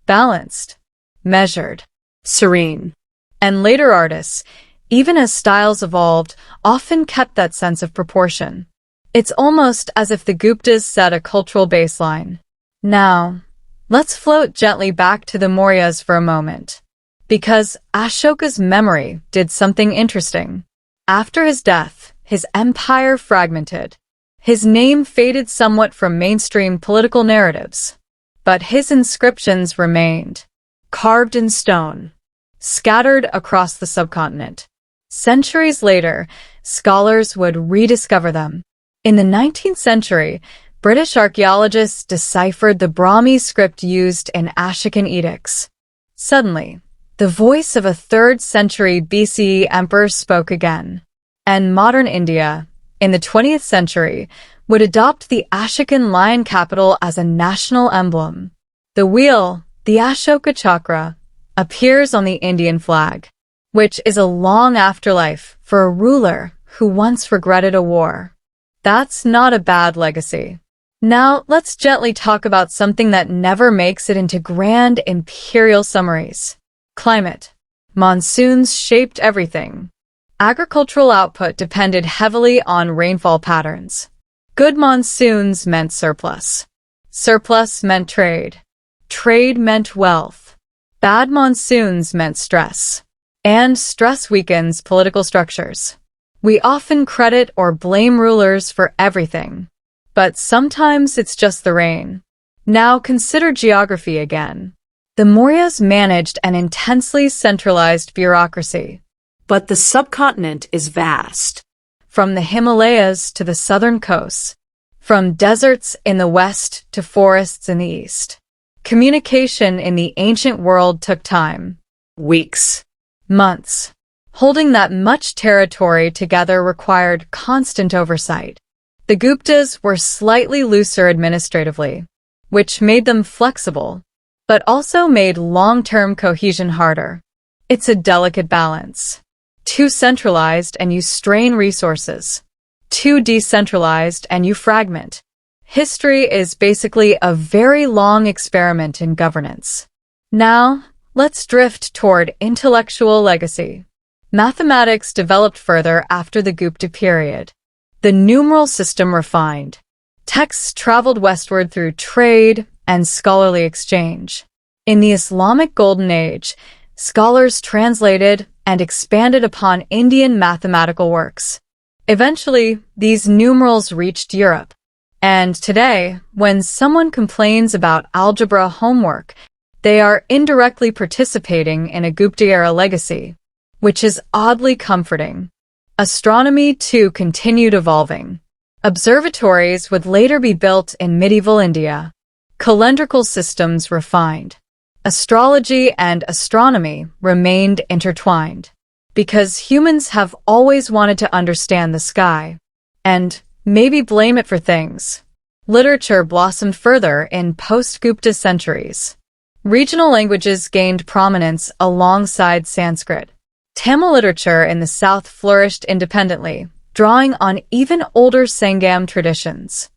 balanced, measured, Serene. and later artists, even as styles evolved, often kept that sense of proportion. It's almost as if the Guptas set a cultural baseline. Now, let's float gently back to the Mauryas for a moment. Because Ashoka's memory did something interesting. After his death, his empire fragmented. His name faded somewhat from mainstream political narratives. But his inscriptions remained, carved in stone, scattered across the subcontinent. Centuries later, scholars would rediscover them. In the 19th century, British archaeologists deciphered the Brahmi script used in Ashokan edicts. Suddenly, the voice of a 3rd century BCE emperor spoke again. And modern India, in the 20th century, would adopt the Ashokan lion capital as a national emblem. The wheel, the Ashoka chakra, appears on the Indian flag, which is a long afterlife for a ruler who once regretted a war. That's not a bad legacy. Now, let's gently talk about something that never makes it into grand imperial summaries. Climate. Monsoons shaped everything. Agricultural output depended heavily on rainfall patterns. Good monsoons meant surplus. Surplus meant trade. Trade meant wealth. Bad monsoons meant stress. And stress weakens political structures. We often credit or blame rulers for everything, but sometimes it's just the rain. Now consider geography again. The Mauryas managed an intensely centralized bureaucracy. But the subcontinent is vast. From the Himalayas to the southern coasts, from deserts in the west to forests in the east. Communication in the ancient world took time. Weeks. Months. Holding that much territory together required constant oversight. The Guptas were slightly looser administratively, which made them flexible, but also made long-term cohesion harder. It's a delicate balance. Too centralized and you strain resources. Too decentralized and you fragment. History is basically a very long experiment in governance. Now, let's drift toward intellectual legacy. Mathematics developed further after the Gupta period. The numeral system refined. Texts traveled westward through trade and scholarly exchange. In the Islamic Golden Age, scholars translated and expanded upon Indian mathematical works. Eventually, these numerals reached Europe. And today, when someone complains about algebra homework, they are indirectly participating in a Gupta-era legacy, which is oddly comforting. Astronomy, too, continued evolving. Observatories would later be built in medieval India. Calendrical systems refined. Astrology and astronomy remained intertwined, because humans have always wanted to understand the sky, and maybe blame it for things. Literature blossomed further in post-Gupta centuries. Regional languages gained prominence alongside Sanskrit. Tamil literature in the south flourished independently, drawing on even older Sangam traditions.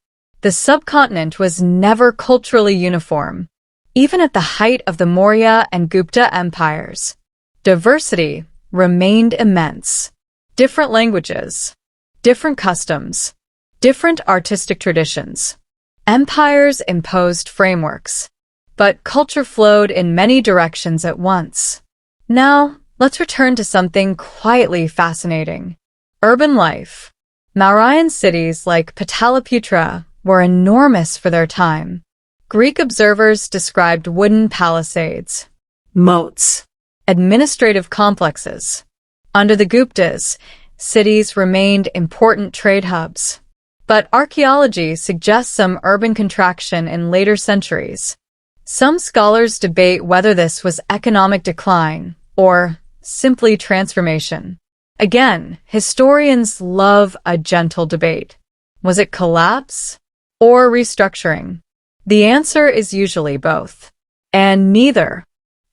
The subcontinent was never culturally uniform, even at the height of the Maurya and Gupta empires. Diversity remained immense. Different languages, different customs, different artistic traditions. Empires imposed frameworks, but culture flowed in many directions at once. Now, let's return to something quietly fascinating. Urban life. Mauryan cities like Pataliputra were enormous for their time. Greek observers described wooden palisades, Moats. administrative complexes. Under the Guptas, cities remained important trade hubs. But archaeology suggests some urban contraction in later centuries. Some scholars debate whether this was economic decline or simply transformation. Again, historians love a gentle debate. Was it collapse or restructuring? The answer is usually both. And neither.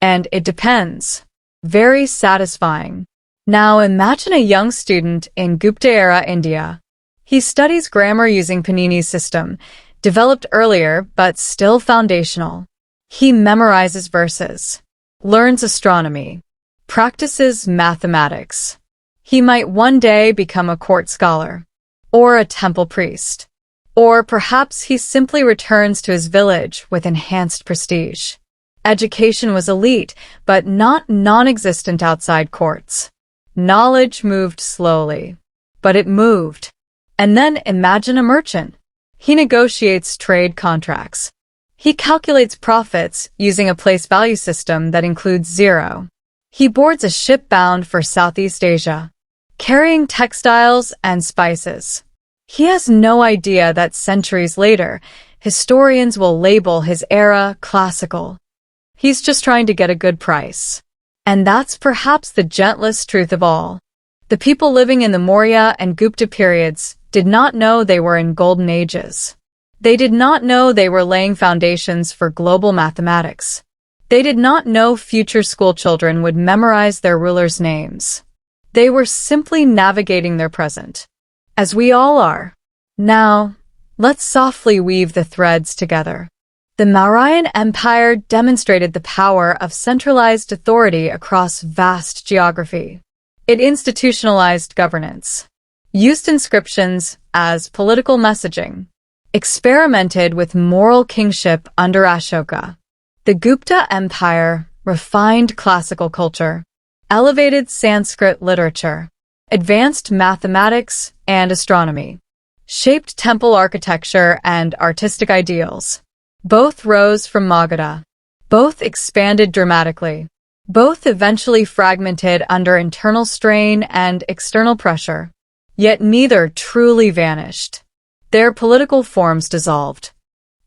And it depends. Very satisfying. Now imagine a young student in Gupta-era India. He studies grammar using Panini's system, developed earlier but still foundational. He memorizes verses, learns astronomy, practices mathematics. He might one day become a court scholar, or a temple priest. Or perhaps he simply returns to his village with enhanced prestige. Education was elite, but not non-existent outside courts. Knowledge moved slowly, but it moved. And then imagine a merchant. He negotiates trade contracts. He calculates profits using a place value system that includes zero. He boards a ship bound for Southeast Asia, carrying textiles and spices. He has no idea that centuries later, historians will label his era classical. He's just trying to get a good price. And that's perhaps the gentlest truth of all. The people living in the Maurya and Gupta periods did not know they were in golden ages. They did not know they were laying foundations for global mathematics. They did not know future schoolchildren would memorize their rulers' names. They were simply navigating their present, as we all are. Now, let's softly weave the threads together. The Mauryan Empire demonstrated the power of centralized authority across vast geography. It institutionalized governance, used inscriptions as political messaging, experimented with moral kingship under Ashoka. The Gupta Empire refined classical culture, elevated Sanskrit literature, advanced mathematics and astronomy, shaped temple architecture and artistic ideals. Both rose from Magadha. Both expanded dramatically. Both eventually fragmented under internal strain and external pressure. Yet neither truly vanished. Their political forms dissolved,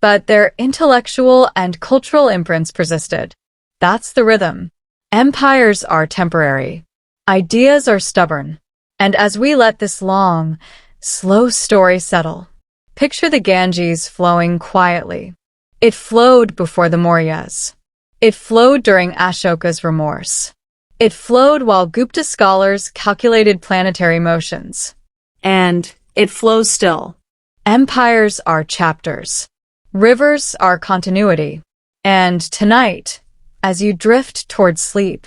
but their intellectual and cultural imprints persisted. That's the rhythm. Empires are temporary. Ideas are stubborn. And as we let this long, slow story settle, picture the Ganges flowing quietly. It flowed before the Mauryas. It flowed during Ashoka's remorse. It flowed while Gupta scholars calculated planetary motions. And it flows still. Empires are chapters. Rivers are continuity. And tonight, as you drift towards sleep,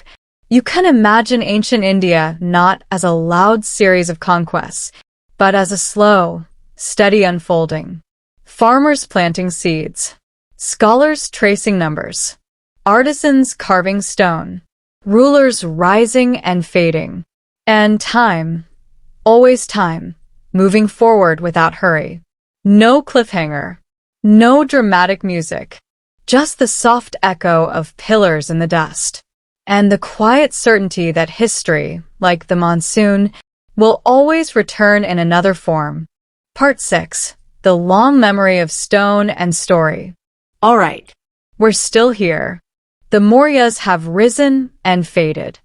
you can imagine ancient India not as a loud series of conquests, but as a slow, steady unfolding. Farmers planting seeds. Scholars tracing numbers. Artisans carving stone. Rulers rising and fading. And time, always time, moving forward without hurry. No cliffhanger. No dramatic music. Just the soft echo of pillars in the dust. And the quiet certainty that history, like the monsoon, will always return in another form. Part 6. The long memory of stone and story. All right. We're still here. The Mauryas have risen and faded.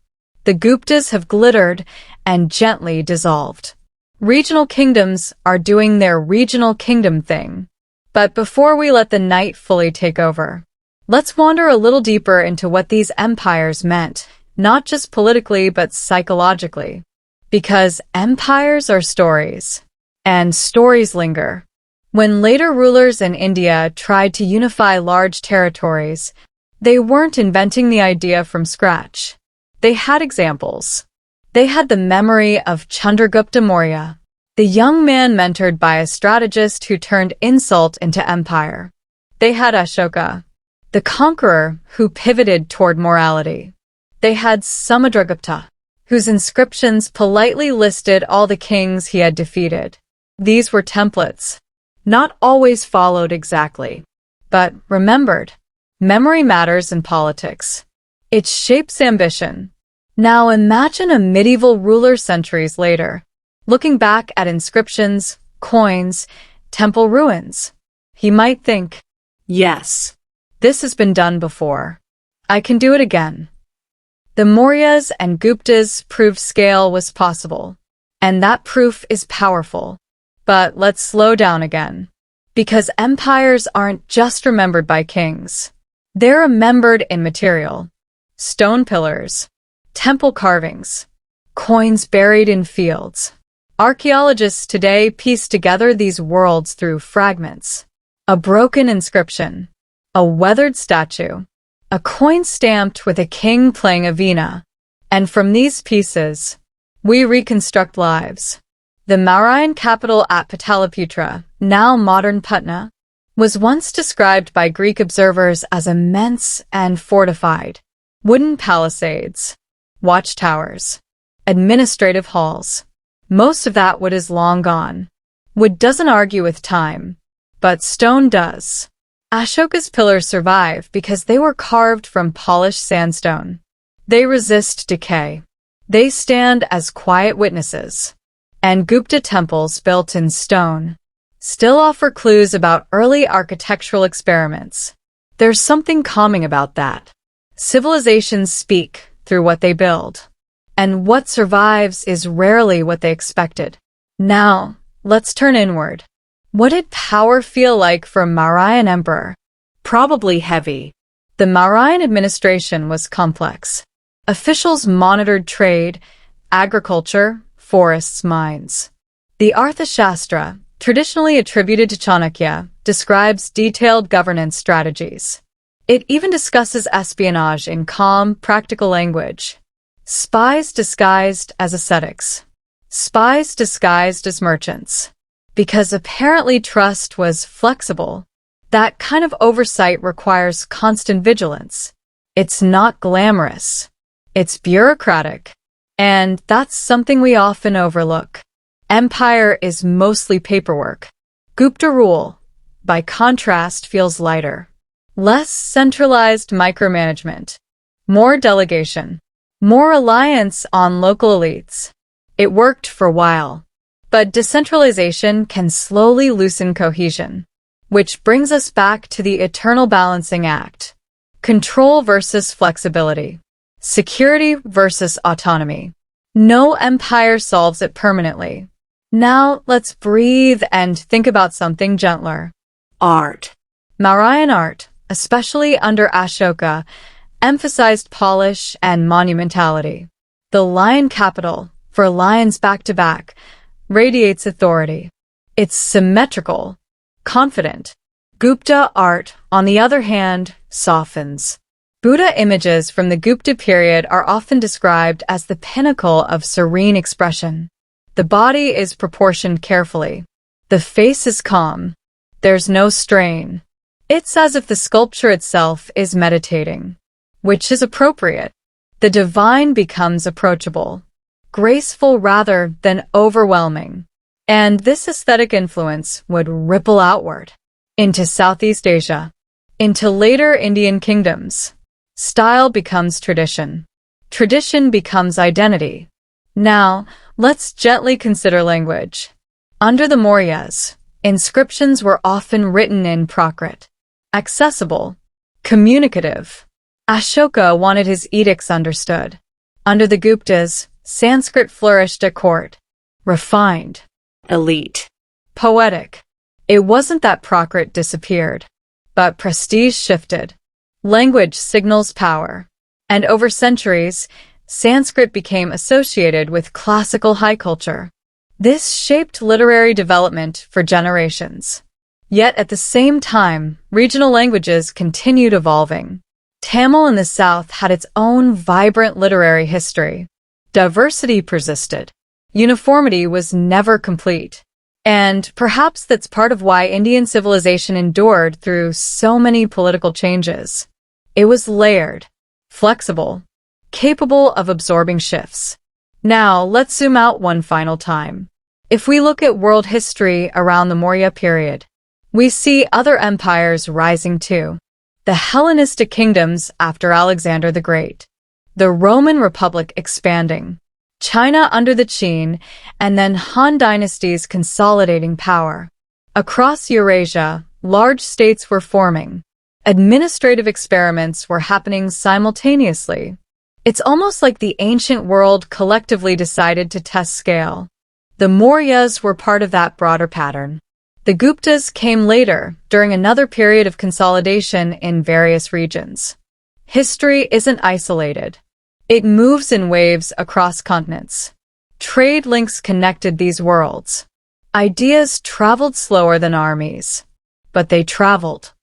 The Guptas have glittered and gently dissolved. Regional kingdoms are doing their regional kingdom thing. But before we let the night fully take over, let's wander a little deeper into what these empires meant, not just politically but psychologically. Because empires are stories, and stories linger. When later rulers in India tried to unify large territories, they weren't inventing the idea from scratch. They had examples. They had the memory of Chandragupta Maurya, the young man mentored by a strategist who turned insult into empire. They had Ashoka, the conqueror who pivoted toward morality. They had Samudragupta, whose inscriptions politely listed all the kings he had defeated. These were templates, not always followed exactly, but remembered. Memory matters in politics. It shapes ambition. Now imagine a medieval ruler centuries later, looking back at inscriptions, coins, temple ruins. He might think, Yes. this has been done before. I can do it again. The Mauryas and Guptas proved scale was possible, and that proof is powerful. But let's slow down again. Because empires aren't just remembered by kings. They're remembered in material. Stone pillars, temple carvings, coins buried in fields. Archaeologists today piece together these worlds through fragments. A broken inscription, a weathered statue, a coin stamped with a king playing a veena. And from these pieces, we reconstruct lives. The Mauryan capital at Pataliputra, now modern Patna, was once described by Greek observers as immense and fortified. Wooden palisades, watchtowers, administrative halls. Most of that wood is long gone. Wood doesn't argue with time, but stone does. Ashoka's pillars survive because they were carved from polished sandstone. They resist decay. They stand as quiet witnesses. And Gupta temples built in stone still offer clues about early architectural experiments. There's something calming about that. Civilizations speak through what they build, and what survives is rarely what they expected. Now, let's turn inward. What did power feel like for a Mauryan emperor? Probably heavy. The Mauryan administration was complex. Officials monitored trade, agriculture, forests, mines. The Arthashastra, traditionally attributed to Chanakya, describes detailed governance strategies. It even discusses espionage in calm, practical language. Spies disguised as ascetics. Spies disguised as merchants. Because apparently trust was flexible, that kind of oversight requires constant vigilance. It's not glamorous. It's bureaucratic. And that's something we often overlook. Empire is mostly paperwork. Gupta rule, by contrast, feels lighter. Less centralized micromanagement. More delegation. More reliance on local elites. It worked for a while. But decentralization can slowly loosen cohesion. Which brings us back to the eternal balancing act. Control versus flexibility. Security versus autonomy. No empire solves it permanently. Now let's breathe and think about something gentler. Art. Mauryan art, especially under Ashoka, emphasized polish and monumentality. The lion capital, for lions back-to-back, radiates authority. It's symmetrical, confident. Gupta art, on the other hand, softens. Buddha images from the Gupta period are often described as the pinnacle of serene expression. The body is proportioned carefully. The face is calm. There's no strain. It's as if the sculpture itself is meditating, which is appropriate. The divine becomes approachable, graceful rather than overwhelming. And this aesthetic influence would ripple outward into Southeast Asia, into later Indian kingdoms. Style becomes tradition. Tradition becomes identity. Now, let's gently consider language. Under the Mauryas, inscriptions were often written in Prakrit, accessible, communicative. Ashoka wanted his edicts understood. Under the Guptas, Sanskrit flourished at court, refined, Elite. poetic. It wasn't that Prakrit disappeared, but prestige shifted. Language signals power. And over centuries, Sanskrit became associated with classical high culture. This shaped literary development for generations. Yet at the same time, regional languages continued evolving. Tamil in the south had its own vibrant literary history. Diversity persisted. Uniformity was never complete. And perhaps that's part of why Indian civilization endured through so many political changes. It was layered, flexible, capable of absorbing shifts. Now, let's zoom out one final time. If we look at world history around the Maurya period, we see other empires rising too. The Hellenistic kingdoms after Alexander the Great, the Roman Republic expanding, China under the Qin, and then Han dynasties consolidating power. Across Eurasia, large states were forming. Administrative experiments were happening simultaneously. It's almost like the ancient world collectively decided to test scale. The Mauryas were part of that broader pattern. The Guptas came later, during another period of consolidation in various regions. History isn't isolated. It moves in waves across continents. Trade links connected these worlds. Ideas traveled slower than armies. But they traveled.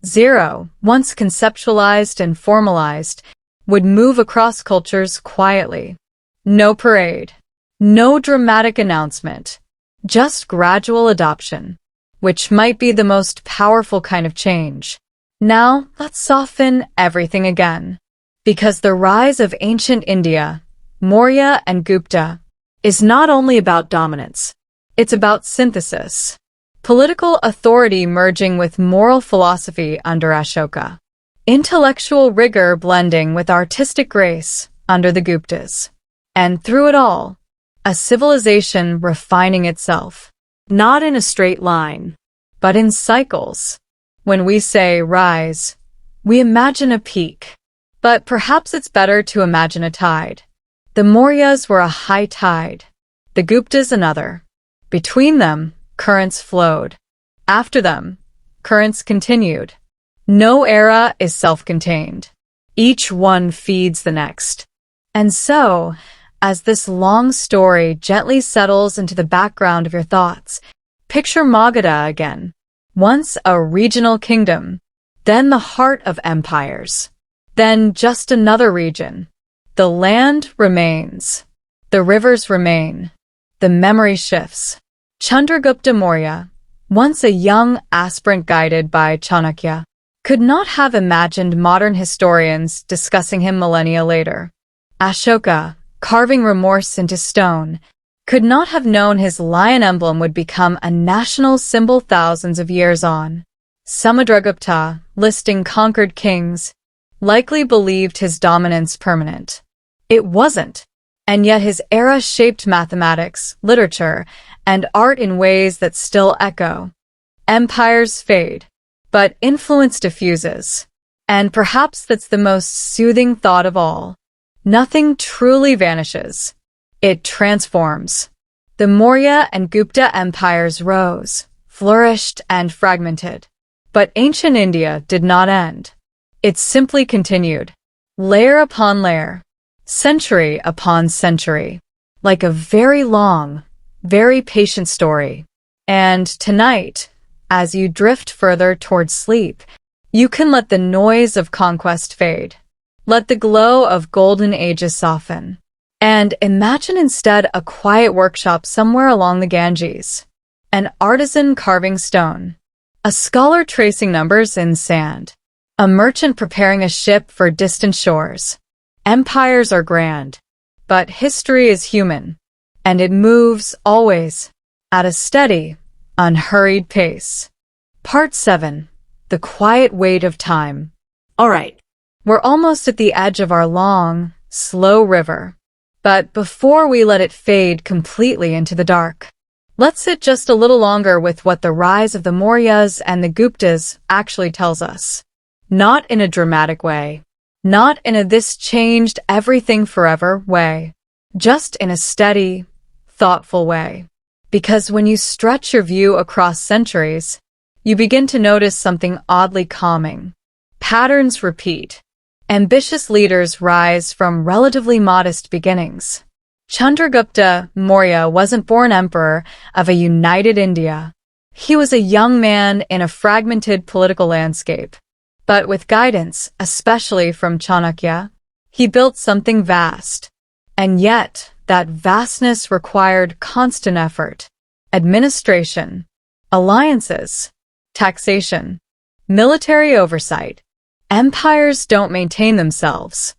Zero, once conceptualized and formalized, would move across cultures quietly. No parade. No dramatic announcement. Just gradual adoption, which might be the most powerful kind of change. Now, let's soften everything again. Because the rise of ancient India, Maurya and Gupta, is not only about dominance. It's about synthesis. Political authority merging with moral philosophy under Ashoka. Intellectual rigor blending with artistic grace under the Guptas. And through it all, a civilization refining itself. Not in a straight line, but in cycles. When we say rise, we imagine a peak. But perhaps it's better to imagine a tide. The Mauryas were a high tide. The Guptas another. Between them, currents flowed. After them, currents continued. No era is self-contained. Each one feeds the next. And so, as this long story gently settles into the background of your thoughts, picture Magadha again. Once a regional kingdom, then the heart of empires. Then just another region. The land remains. The rivers remain. The memory shifts. Chandragupta Maurya, once a young aspirant guided by Chanakya, could not have imagined modern historians discussing him millennia later. Ashoka, carving remorse into stone, could not have known his lion emblem would become a national symbol thousands of years on. Samudragupta, listing conquered kings, likely believed his dominance permanent. It wasn't, and yet his era shaped mathematics, literature, and art in ways that still echo. Empires fade, but influence diffuses. And perhaps that's the most soothing thought of all. Nothing truly vanishes. It transforms. The Maurya and Gupta empires rose, flourished, and fragmented. But ancient India did not end. It simply continued, layer upon layer, century upon century, like a very long, very patient story. And tonight, as you drift further towards sleep, you can let the noise of conquest fade. Let the glow of golden ages soften. And imagine instead a quiet workshop somewhere along the Ganges. An artisan carving stone. A scholar tracing numbers in sand. A merchant preparing a ship for distant shores. Empires are grand, but history is human. And it moves, always, at a steady, unhurried pace. Part 7. The quiet weight of time. All right. We're almost at the edge of our long, slow river. But before we let it fade completely into the dark, let's sit just a little longer with what the rise of the Mauryas and the Guptas actually tells us. Not in a dramatic way. Not in a this changed everything forever way. Just in a steady, thoughtful way. Because when you stretch your view across centuries, you begin to notice something oddly calming. Patterns repeat. Ambitious leaders rise from relatively modest beginnings. Chandragupta Maurya wasn't born emperor of a united India. He was a young man in a fragmented political landscape. But with guidance, especially from Chanakya, he built something vast. And yet, that vastness required constant effort. Administration, alliances, taxation, military oversight. Empires don't maintain themselves.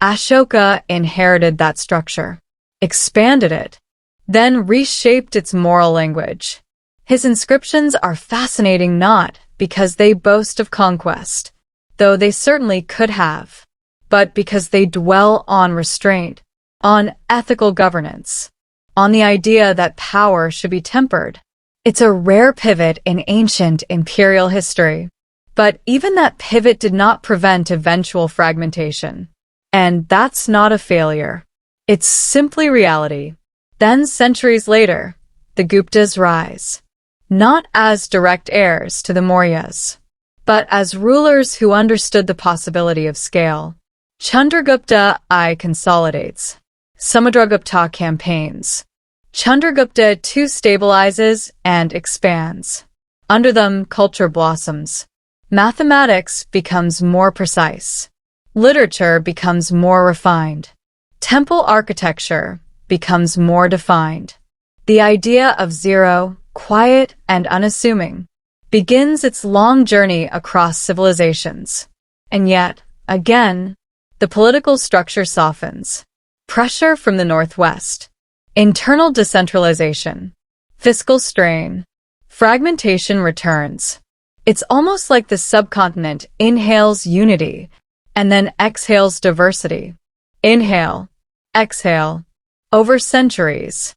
Ashoka inherited that structure, expanded it, then reshaped its moral language. His inscriptions are fascinating not because they boast of conquest, though they certainly could have, but because they dwell on restraint, on ethical governance, on the idea that power should be tempered. It's a rare pivot in ancient imperial history. But even that pivot did not prevent eventual fragmentation. And that's not a failure. It's simply reality. Then, centuries later, the Guptas rise. Not as direct heirs to the Mauryas, but as rulers who understood the possibility of scale. Chandragupta I consolidates. Samudragupta campaigns. Chandragupta II stabilizes and expands. Under them, culture blossoms. Mathematics becomes more precise. Literature becomes more refined. Temple architecture becomes more defined. The idea of zero, quiet and unassuming, begins its long journey across civilizations. And yet, again, the political structure softens. Pressure from the northwest. Internal decentralization. Fiscal strain. Fragmentation returns. It's almost like the subcontinent inhales unity and then exhales diversity. Inhale, exhale, over centuries.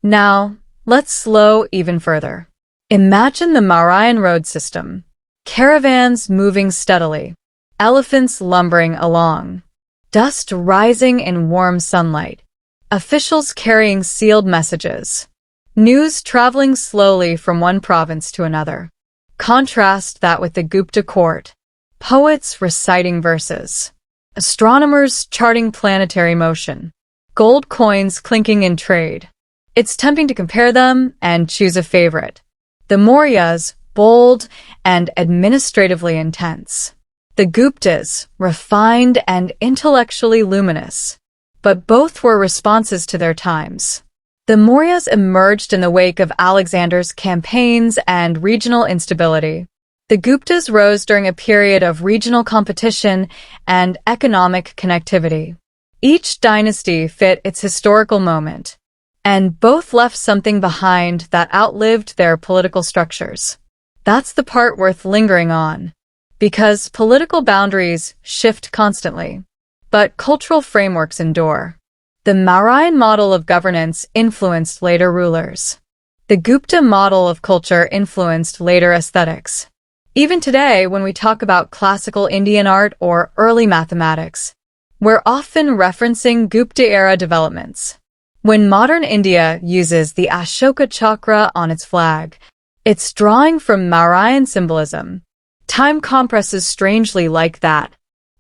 Now, let's slow even further. Imagine the Mauryan road system. Caravans moving steadily. Elephants lumbering along. Dust rising in warm sunlight. Officials carrying sealed messages. News traveling slowly from one province to another. Contrast that with the Gupta court. Poets reciting verses. Astronomers charting planetary motion. Gold coins clinking in trade. It's tempting to compare them and choose a favorite. The Mauryas, bold and administratively intense. The Guptas, refined and intellectually luminous. But both were responses to their times. The Mauryas emerged in the wake of Alexander's campaigns and regional instability. The Guptas rose during a period of regional competition and economic connectivity. Each dynasty fit its historical moment, and both left something behind that outlived their political structures. That's the part worth lingering on, because political boundaries shift constantly, but cultural frameworks endure. The Mauryan model of governance influenced later rulers. The Gupta model of culture influenced later aesthetics. Even today, when we talk about classical Indian art or early mathematics, we're often referencing Gupta-era developments. When modern India uses the Ashoka chakra on its flag, it's drawing from Mauryan symbolism. Time compresses strangely like that.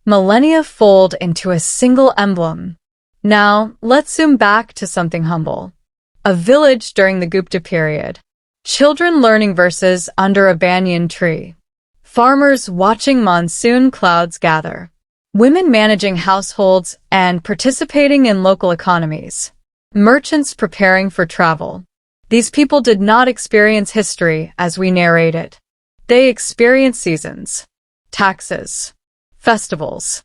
Millennia fold into a single emblem. Now, let's zoom back to something humble. A village during the Gupta period. Children learning verses under a banyan tree. Farmers watching monsoon clouds gather. Women managing households and participating in local economies. Merchants preparing for travel. These people did not experience history as we narrate it. They experienced seasons, taxes, festivals,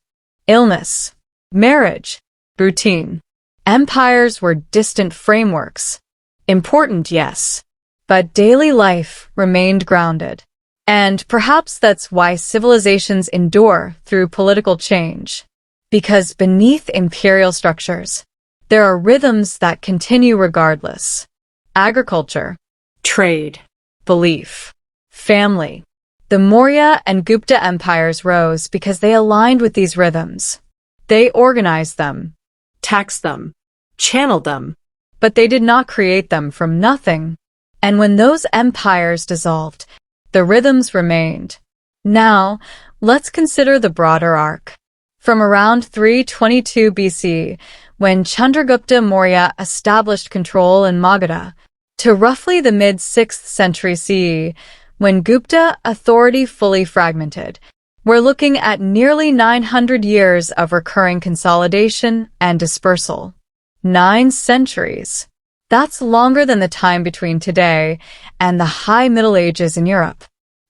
illness, marriage, routine. Empires were distant frameworks. Important, yes, but daily life remained grounded. And perhaps that's why civilizations endure through political change. Because beneath imperial structures, there are rhythms that continue regardless. Agriculture, Trade. belief, family. The Maurya and Gupta empires rose because they aligned with these rhythms. They organized them, Taxed them. Channeled them. but they did not create them from nothing. And when those empires dissolved, the rhythms remained. Now, let's consider the broader arc. From around 322 BC, when Chandragupta Maurya established control in Magadha, to roughly the mid-6th century CE, when Gupta authority fully fragmented, we're looking at nearly 900 years of recurring consolidation and dispersal. 9 centuries. That's longer than the time between today and the High Middle Ages in Europe.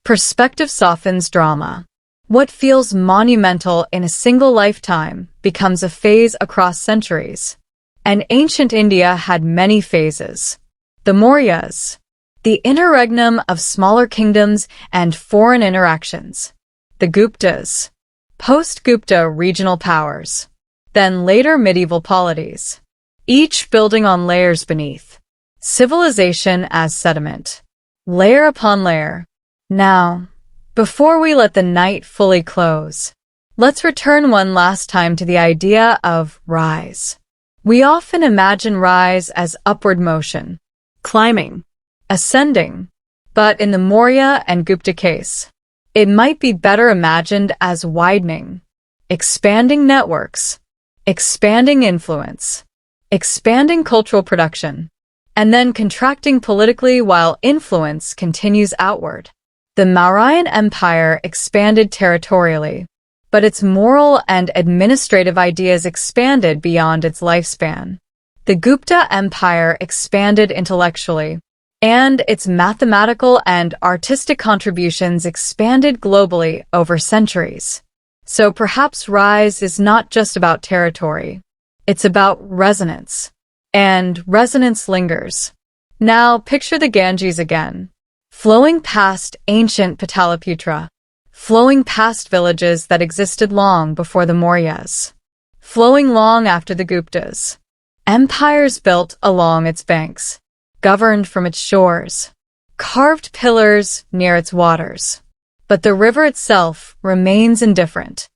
Perspective softens drama. What feels monumental in a single lifetime becomes a phase across centuries. And ancient India had many phases. The Mauryas, the interregnum of smaller kingdoms and foreign interactions. The Guptas, post-Gupta regional powers. Then later medieval polities, each building on layers beneath. Civilization as sediment, layer upon layer. Now, before we let the night fully close, let's return one last time to the idea of rise. We often imagine rise as upward motion, Climbing. ascending, but in the Maurya and Gupta case, it might be better imagined as widening, expanding networks, expanding influence, expanding cultural production, and then contracting politically while influence continues outward. The Mauryan Empire expanded territorially, but its moral and administrative ideas expanded beyond its lifespan. The Gupta Empire expanded intellectually, and its mathematical and artistic contributions expanded globally over centuries. So perhaps rise is not just about territory. It's about resonance. And resonance lingers. Now picture the Ganges again, flowing past ancient Pataliputra, flowing past villages that existed long before the Mauryas, flowing long after the Guptas. Empires built along its banks, governed from its shores, carved pillars near its waters. But the river itself remains indifferent.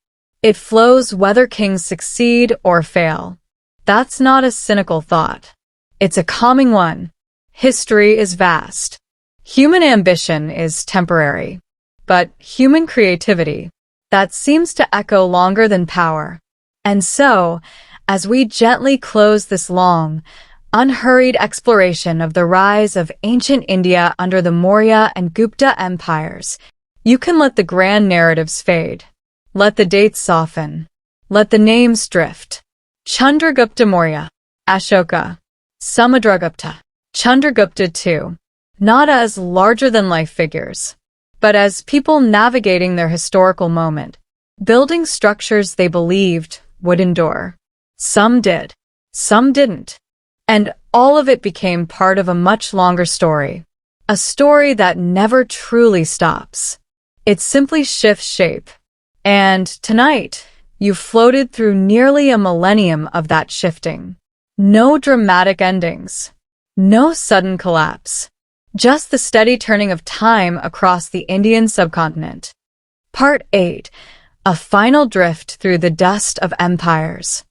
It flows whether kings succeed or fail. That's not a cynical thought. It's a calming one. History is vast. Human ambition is temporary. But human creativity, that seems to echo longer than power. And so, as we gently close this long, unhurried exploration of the rise of ancient India under the Maurya and Gupta empires, you can let the grand narratives fade. Let the dates soften. Let the names drift. Chandragupta Maurya, Ashoka, Samudragupta, Chandragupta II, not as larger-than-life figures, but as people navigating their historical moment, building structures they believed would endure. Some did. Some didn't. And all of it became part of a much longer story. A story that never truly stops. It simply shifts shape. And tonight, you've floated through nearly a millennium of that shifting. No dramatic endings. No sudden collapse. Just the steady turning of time across the Indian subcontinent. Part 8. A final drift through the dust of empires.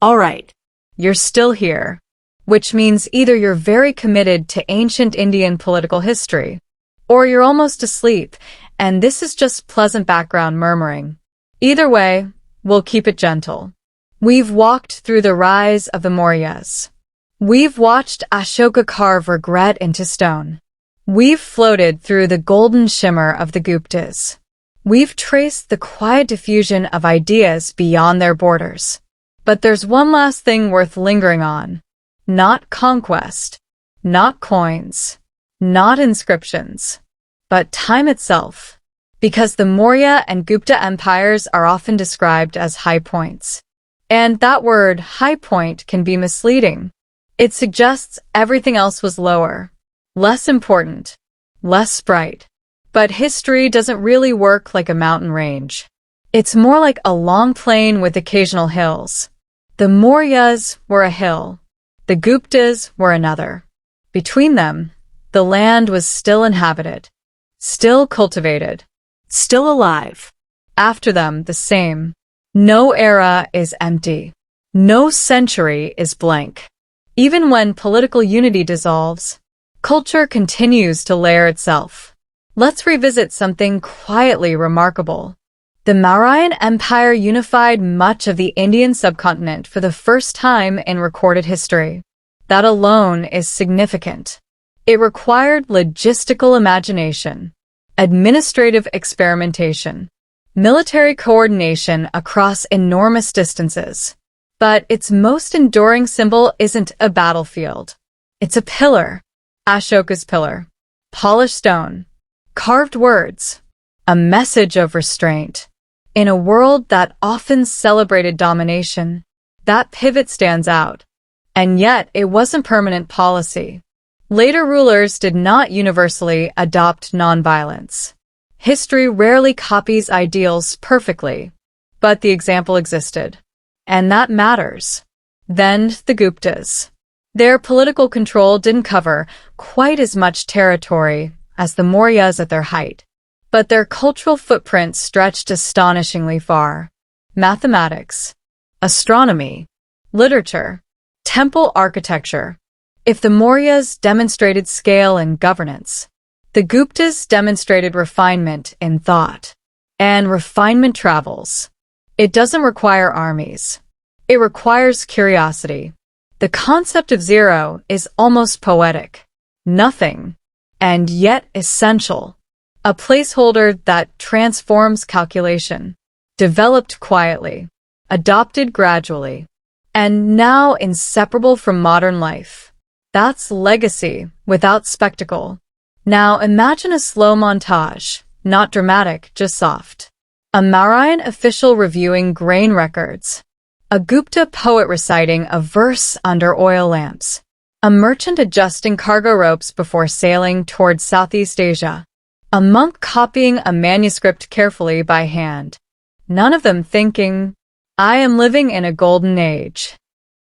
All right. You're still here. Which means either you're very committed to ancient Indian political history, or you're almost asleep, and this is just pleasant background murmuring. Either way, we'll keep it gentle. We've walked through the rise of the Mauryas. We've watched Ashoka carve regret into stone. We've floated through the golden shimmer of the Guptas. We've traced the quiet diffusion of ideas beyond their borders. But there's one last thing worth lingering on. Not conquest, not coins, not inscriptions, but time itself. Because the Maurya and Gupta empires are often described as high points. And that word, high point, can be misleading. It suggests everything else was lower, less important, less bright. But history doesn't really work like a mountain range. It's more like a long plain with occasional hills. The Mauryas were a hill. The Guptas were another. Between them, the land was still inhabited, still cultivated, Still alive. after them the same. No era is empty. No century is blank. Even when political unity dissolves, culture continues to layer itself. Let's revisit something quietly remarkable. The Mauryan Empire unified much of the Indian subcontinent for the first time in recorded history. That alone is significant. It required logistical imagination, administrative experimentation, military coordination across enormous distances. But its most enduring symbol isn't a battlefield. It's a pillar. Ashoka's pillar. Polished stone. Carved words. A message of restraint. In a world that often celebrated domination, that pivot stands out. And yet, it wasn't permanent policy. Later rulers did not universally adopt nonviolence. History rarely copies ideals perfectly, but the example existed. And that matters. Then the Guptas. Their political control didn't cover quite as much territory as the Mauryas at their height. But their cultural footprint stretched astonishingly far. Mathematics, astronomy, literature, temple architecture. If the Mauryas demonstrated scale and governance, the Guptas demonstrated refinement in thought. And refinement travels. It doesn't require armies. It requires curiosity. The concept of zero is almost poetic. Nothing, and yet essential. A placeholder that transforms calculation, developed quietly, adopted gradually, and now inseparable from modern life. That's legacy without spectacle. Now imagine a slow montage, not dramatic, just soft. A Mauryan official reviewing grain records. A Gupta poet reciting a verse under oil lamps. A merchant adjusting cargo ropes before sailing towards Southeast Asia. A monk copying a manuscript carefully by hand. None of them thinking, I am living in a golden age.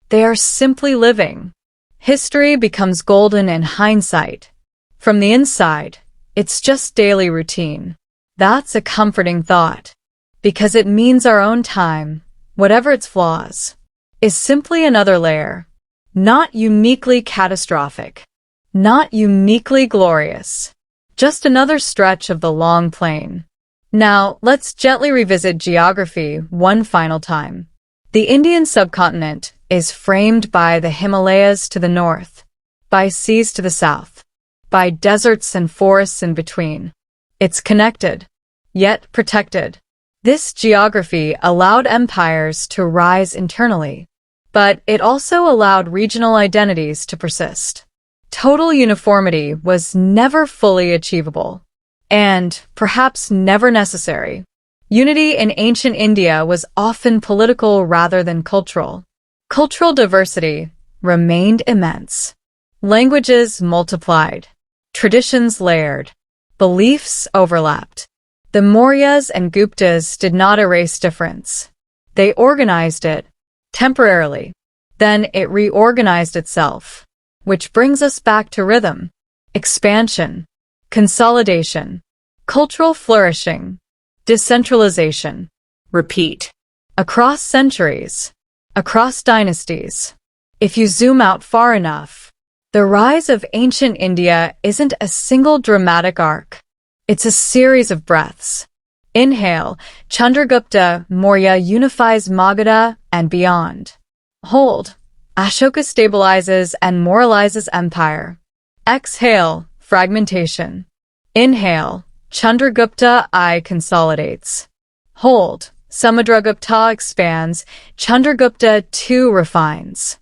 They are simply living. History becomes golden in hindsight. From the inside, it's just daily routine. That's a comforting thought. Because it means our own time, whatever its flaws, is simply another layer. Not uniquely catastrophic. Not uniquely glorious. Just another stretch of the long plain. Now, let's gently revisit geography one final time. The Indian subcontinent is framed by the Himalayas to the north, by seas to the south, by deserts and forests in between. It's connected, yet protected. This geography allowed empires to rise internally, but it also allowed regional identities to persist. Total uniformity was never fully achievable, and perhaps never necessary. Unity in ancient India was often political rather than cultural. Cultural diversity remained immense. Languages multiplied. Traditions layered. Beliefs overlapped. The Mauryas and Guptas did not erase difference. They organized it, temporarily. Then it reorganized itself. Which brings us back to rhythm, expansion, consolidation, cultural flourishing, decentralization. Repeat. Across centuries, across dynasties. If you zoom out far enough, the rise of ancient India isn't a single dramatic arc. It's a series of breaths. Inhale, Chandragupta Maurya unifies Magadha and beyond. Hold, Ashoka stabilizes and moralizes empire. Exhale, fragmentation. Inhale, Chandragupta I consolidates. Hold, Samudragupta expands, Chandragupta II refines.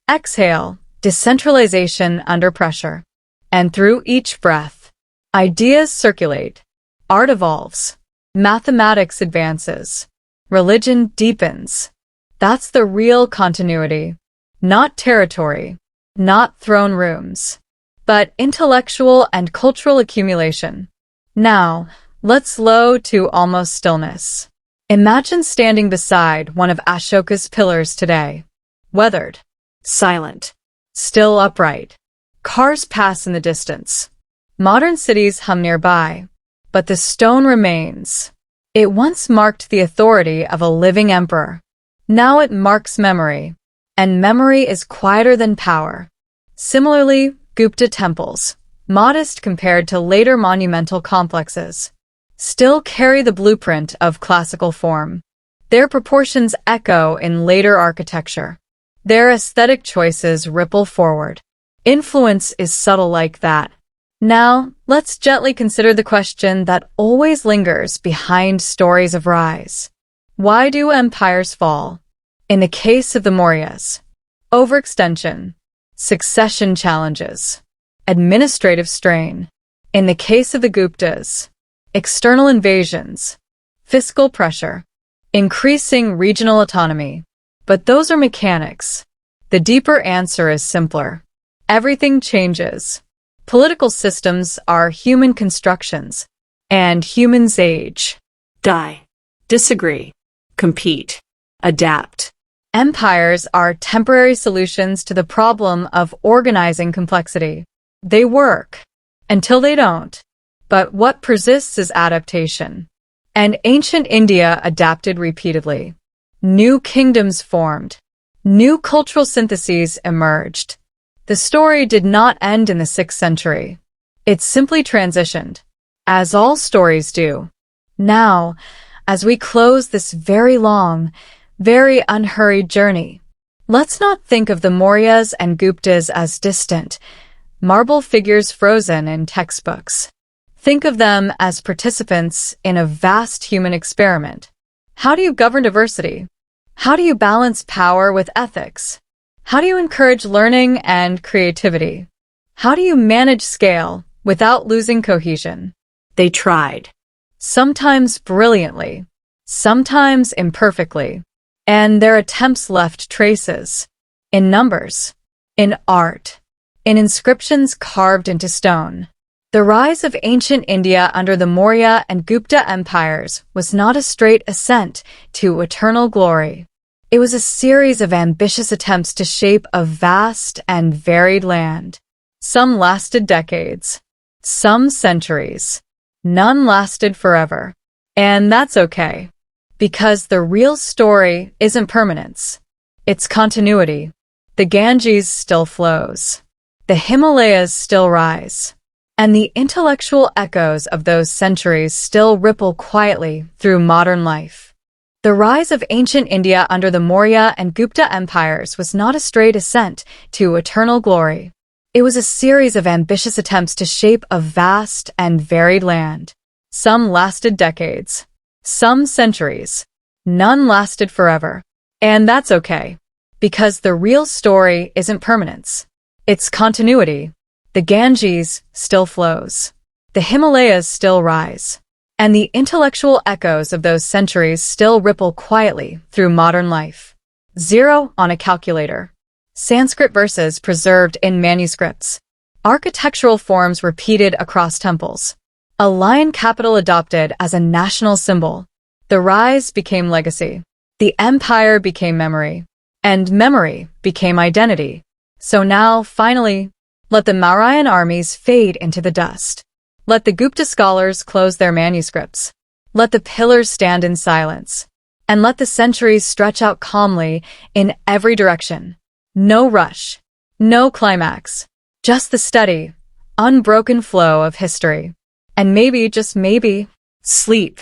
Exhale, decentralization under pressure. And through each breath, ideas circulate, art evolves, mathematics advances, religion deepens. That's the real continuity. Not territory, not throne rooms, but intellectual and cultural accumulation. Now, let's slow to almost stillness. Imagine standing beside one of Ashoka's pillars today. Weathered, Silent. still upright. Cars pass in the distance. Modern cities hum nearby, but the stone remains. It once marked the authority of a living emperor. Now it marks memory. And memory is quieter than power. Similarly, Gupta temples, modest compared to later monumental complexes, still carry the blueprint of classical form. Their proportions echo in later architecture. Their aesthetic choices ripple forward. Influence is subtle like that. Now, let's gently consider the question that always lingers behind stories of rise. Why do empires fall? In the case of the Mauryas, overextension, succession challenges, administrative strain. In the case of the Guptas, external invasions, fiscal pressure, increasing regional autonomy. But those are mechanics. The deeper answer is simpler. Everything changes. Political systems are human constructions, and humans age. Die. Disagree. Compete. Adapt. Empires are temporary solutions to the problem of organizing complexity. They work until they don't. But what persists is adaptation. And ancient India adapted repeatedly. New kingdoms formed. New cultural syntheses emerged. The story did not end in the 6th century. It simply transitioned, as all stories do. Now, as we close this very long, very unhurried journey, let's not think of the Mauryas and Guptas as distant, marble figures frozen in textbooks. Think of them as participants in a vast human experiment. How do you govern diversity? How do you balance power with ethics? How do you encourage learning and creativity? How do you manage scale without losing cohesion? They tried. Sometimes brilliantly, sometimes imperfectly. And their attempts left traces. In numbers, in art, in inscriptions carved into stone. The rise of ancient India under the Maurya and Gupta empires was not a straight ascent to eternal glory. It was a series of ambitious attempts to shape a vast and varied land. Some lasted decades, some centuries. None lasted forever. And that's okay. Because the real story isn't permanence. It's continuity. The Ganges still flows. The Himalayas still rise. And the intellectual echoes of those centuries still ripple quietly through modern life. The rise of ancient India under the Maurya and Gupta empires was not a straight ascent to eternal glory. It was a series of ambitious attempts to shape a vast and varied land. Some lasted decades. Some centuries. None lasted forever. And that's okay. Because the real story isn't permanence. It's continuity. The Ganges still flows. The Himalayas still rise. And the intellectual echoes of those centuries still ripple quietly through modern life. Zero on a calculator. Sanskrit verses preserved in manuscripts. Architectural forms repeated across temples. A lion capital adopted as a national symbol. The rise became legacy. The empire became memory. And memory became identity. So now, finally, let the Mauryan armies fade into the dust. Let the Gupta scholars close their manuscripts. Let the pillars stand in silence. And let the centuries stretch out calmly in every direction. No rush. No climax. Just the steady, unbroken flow of history. And maybe, just maybe, sleep.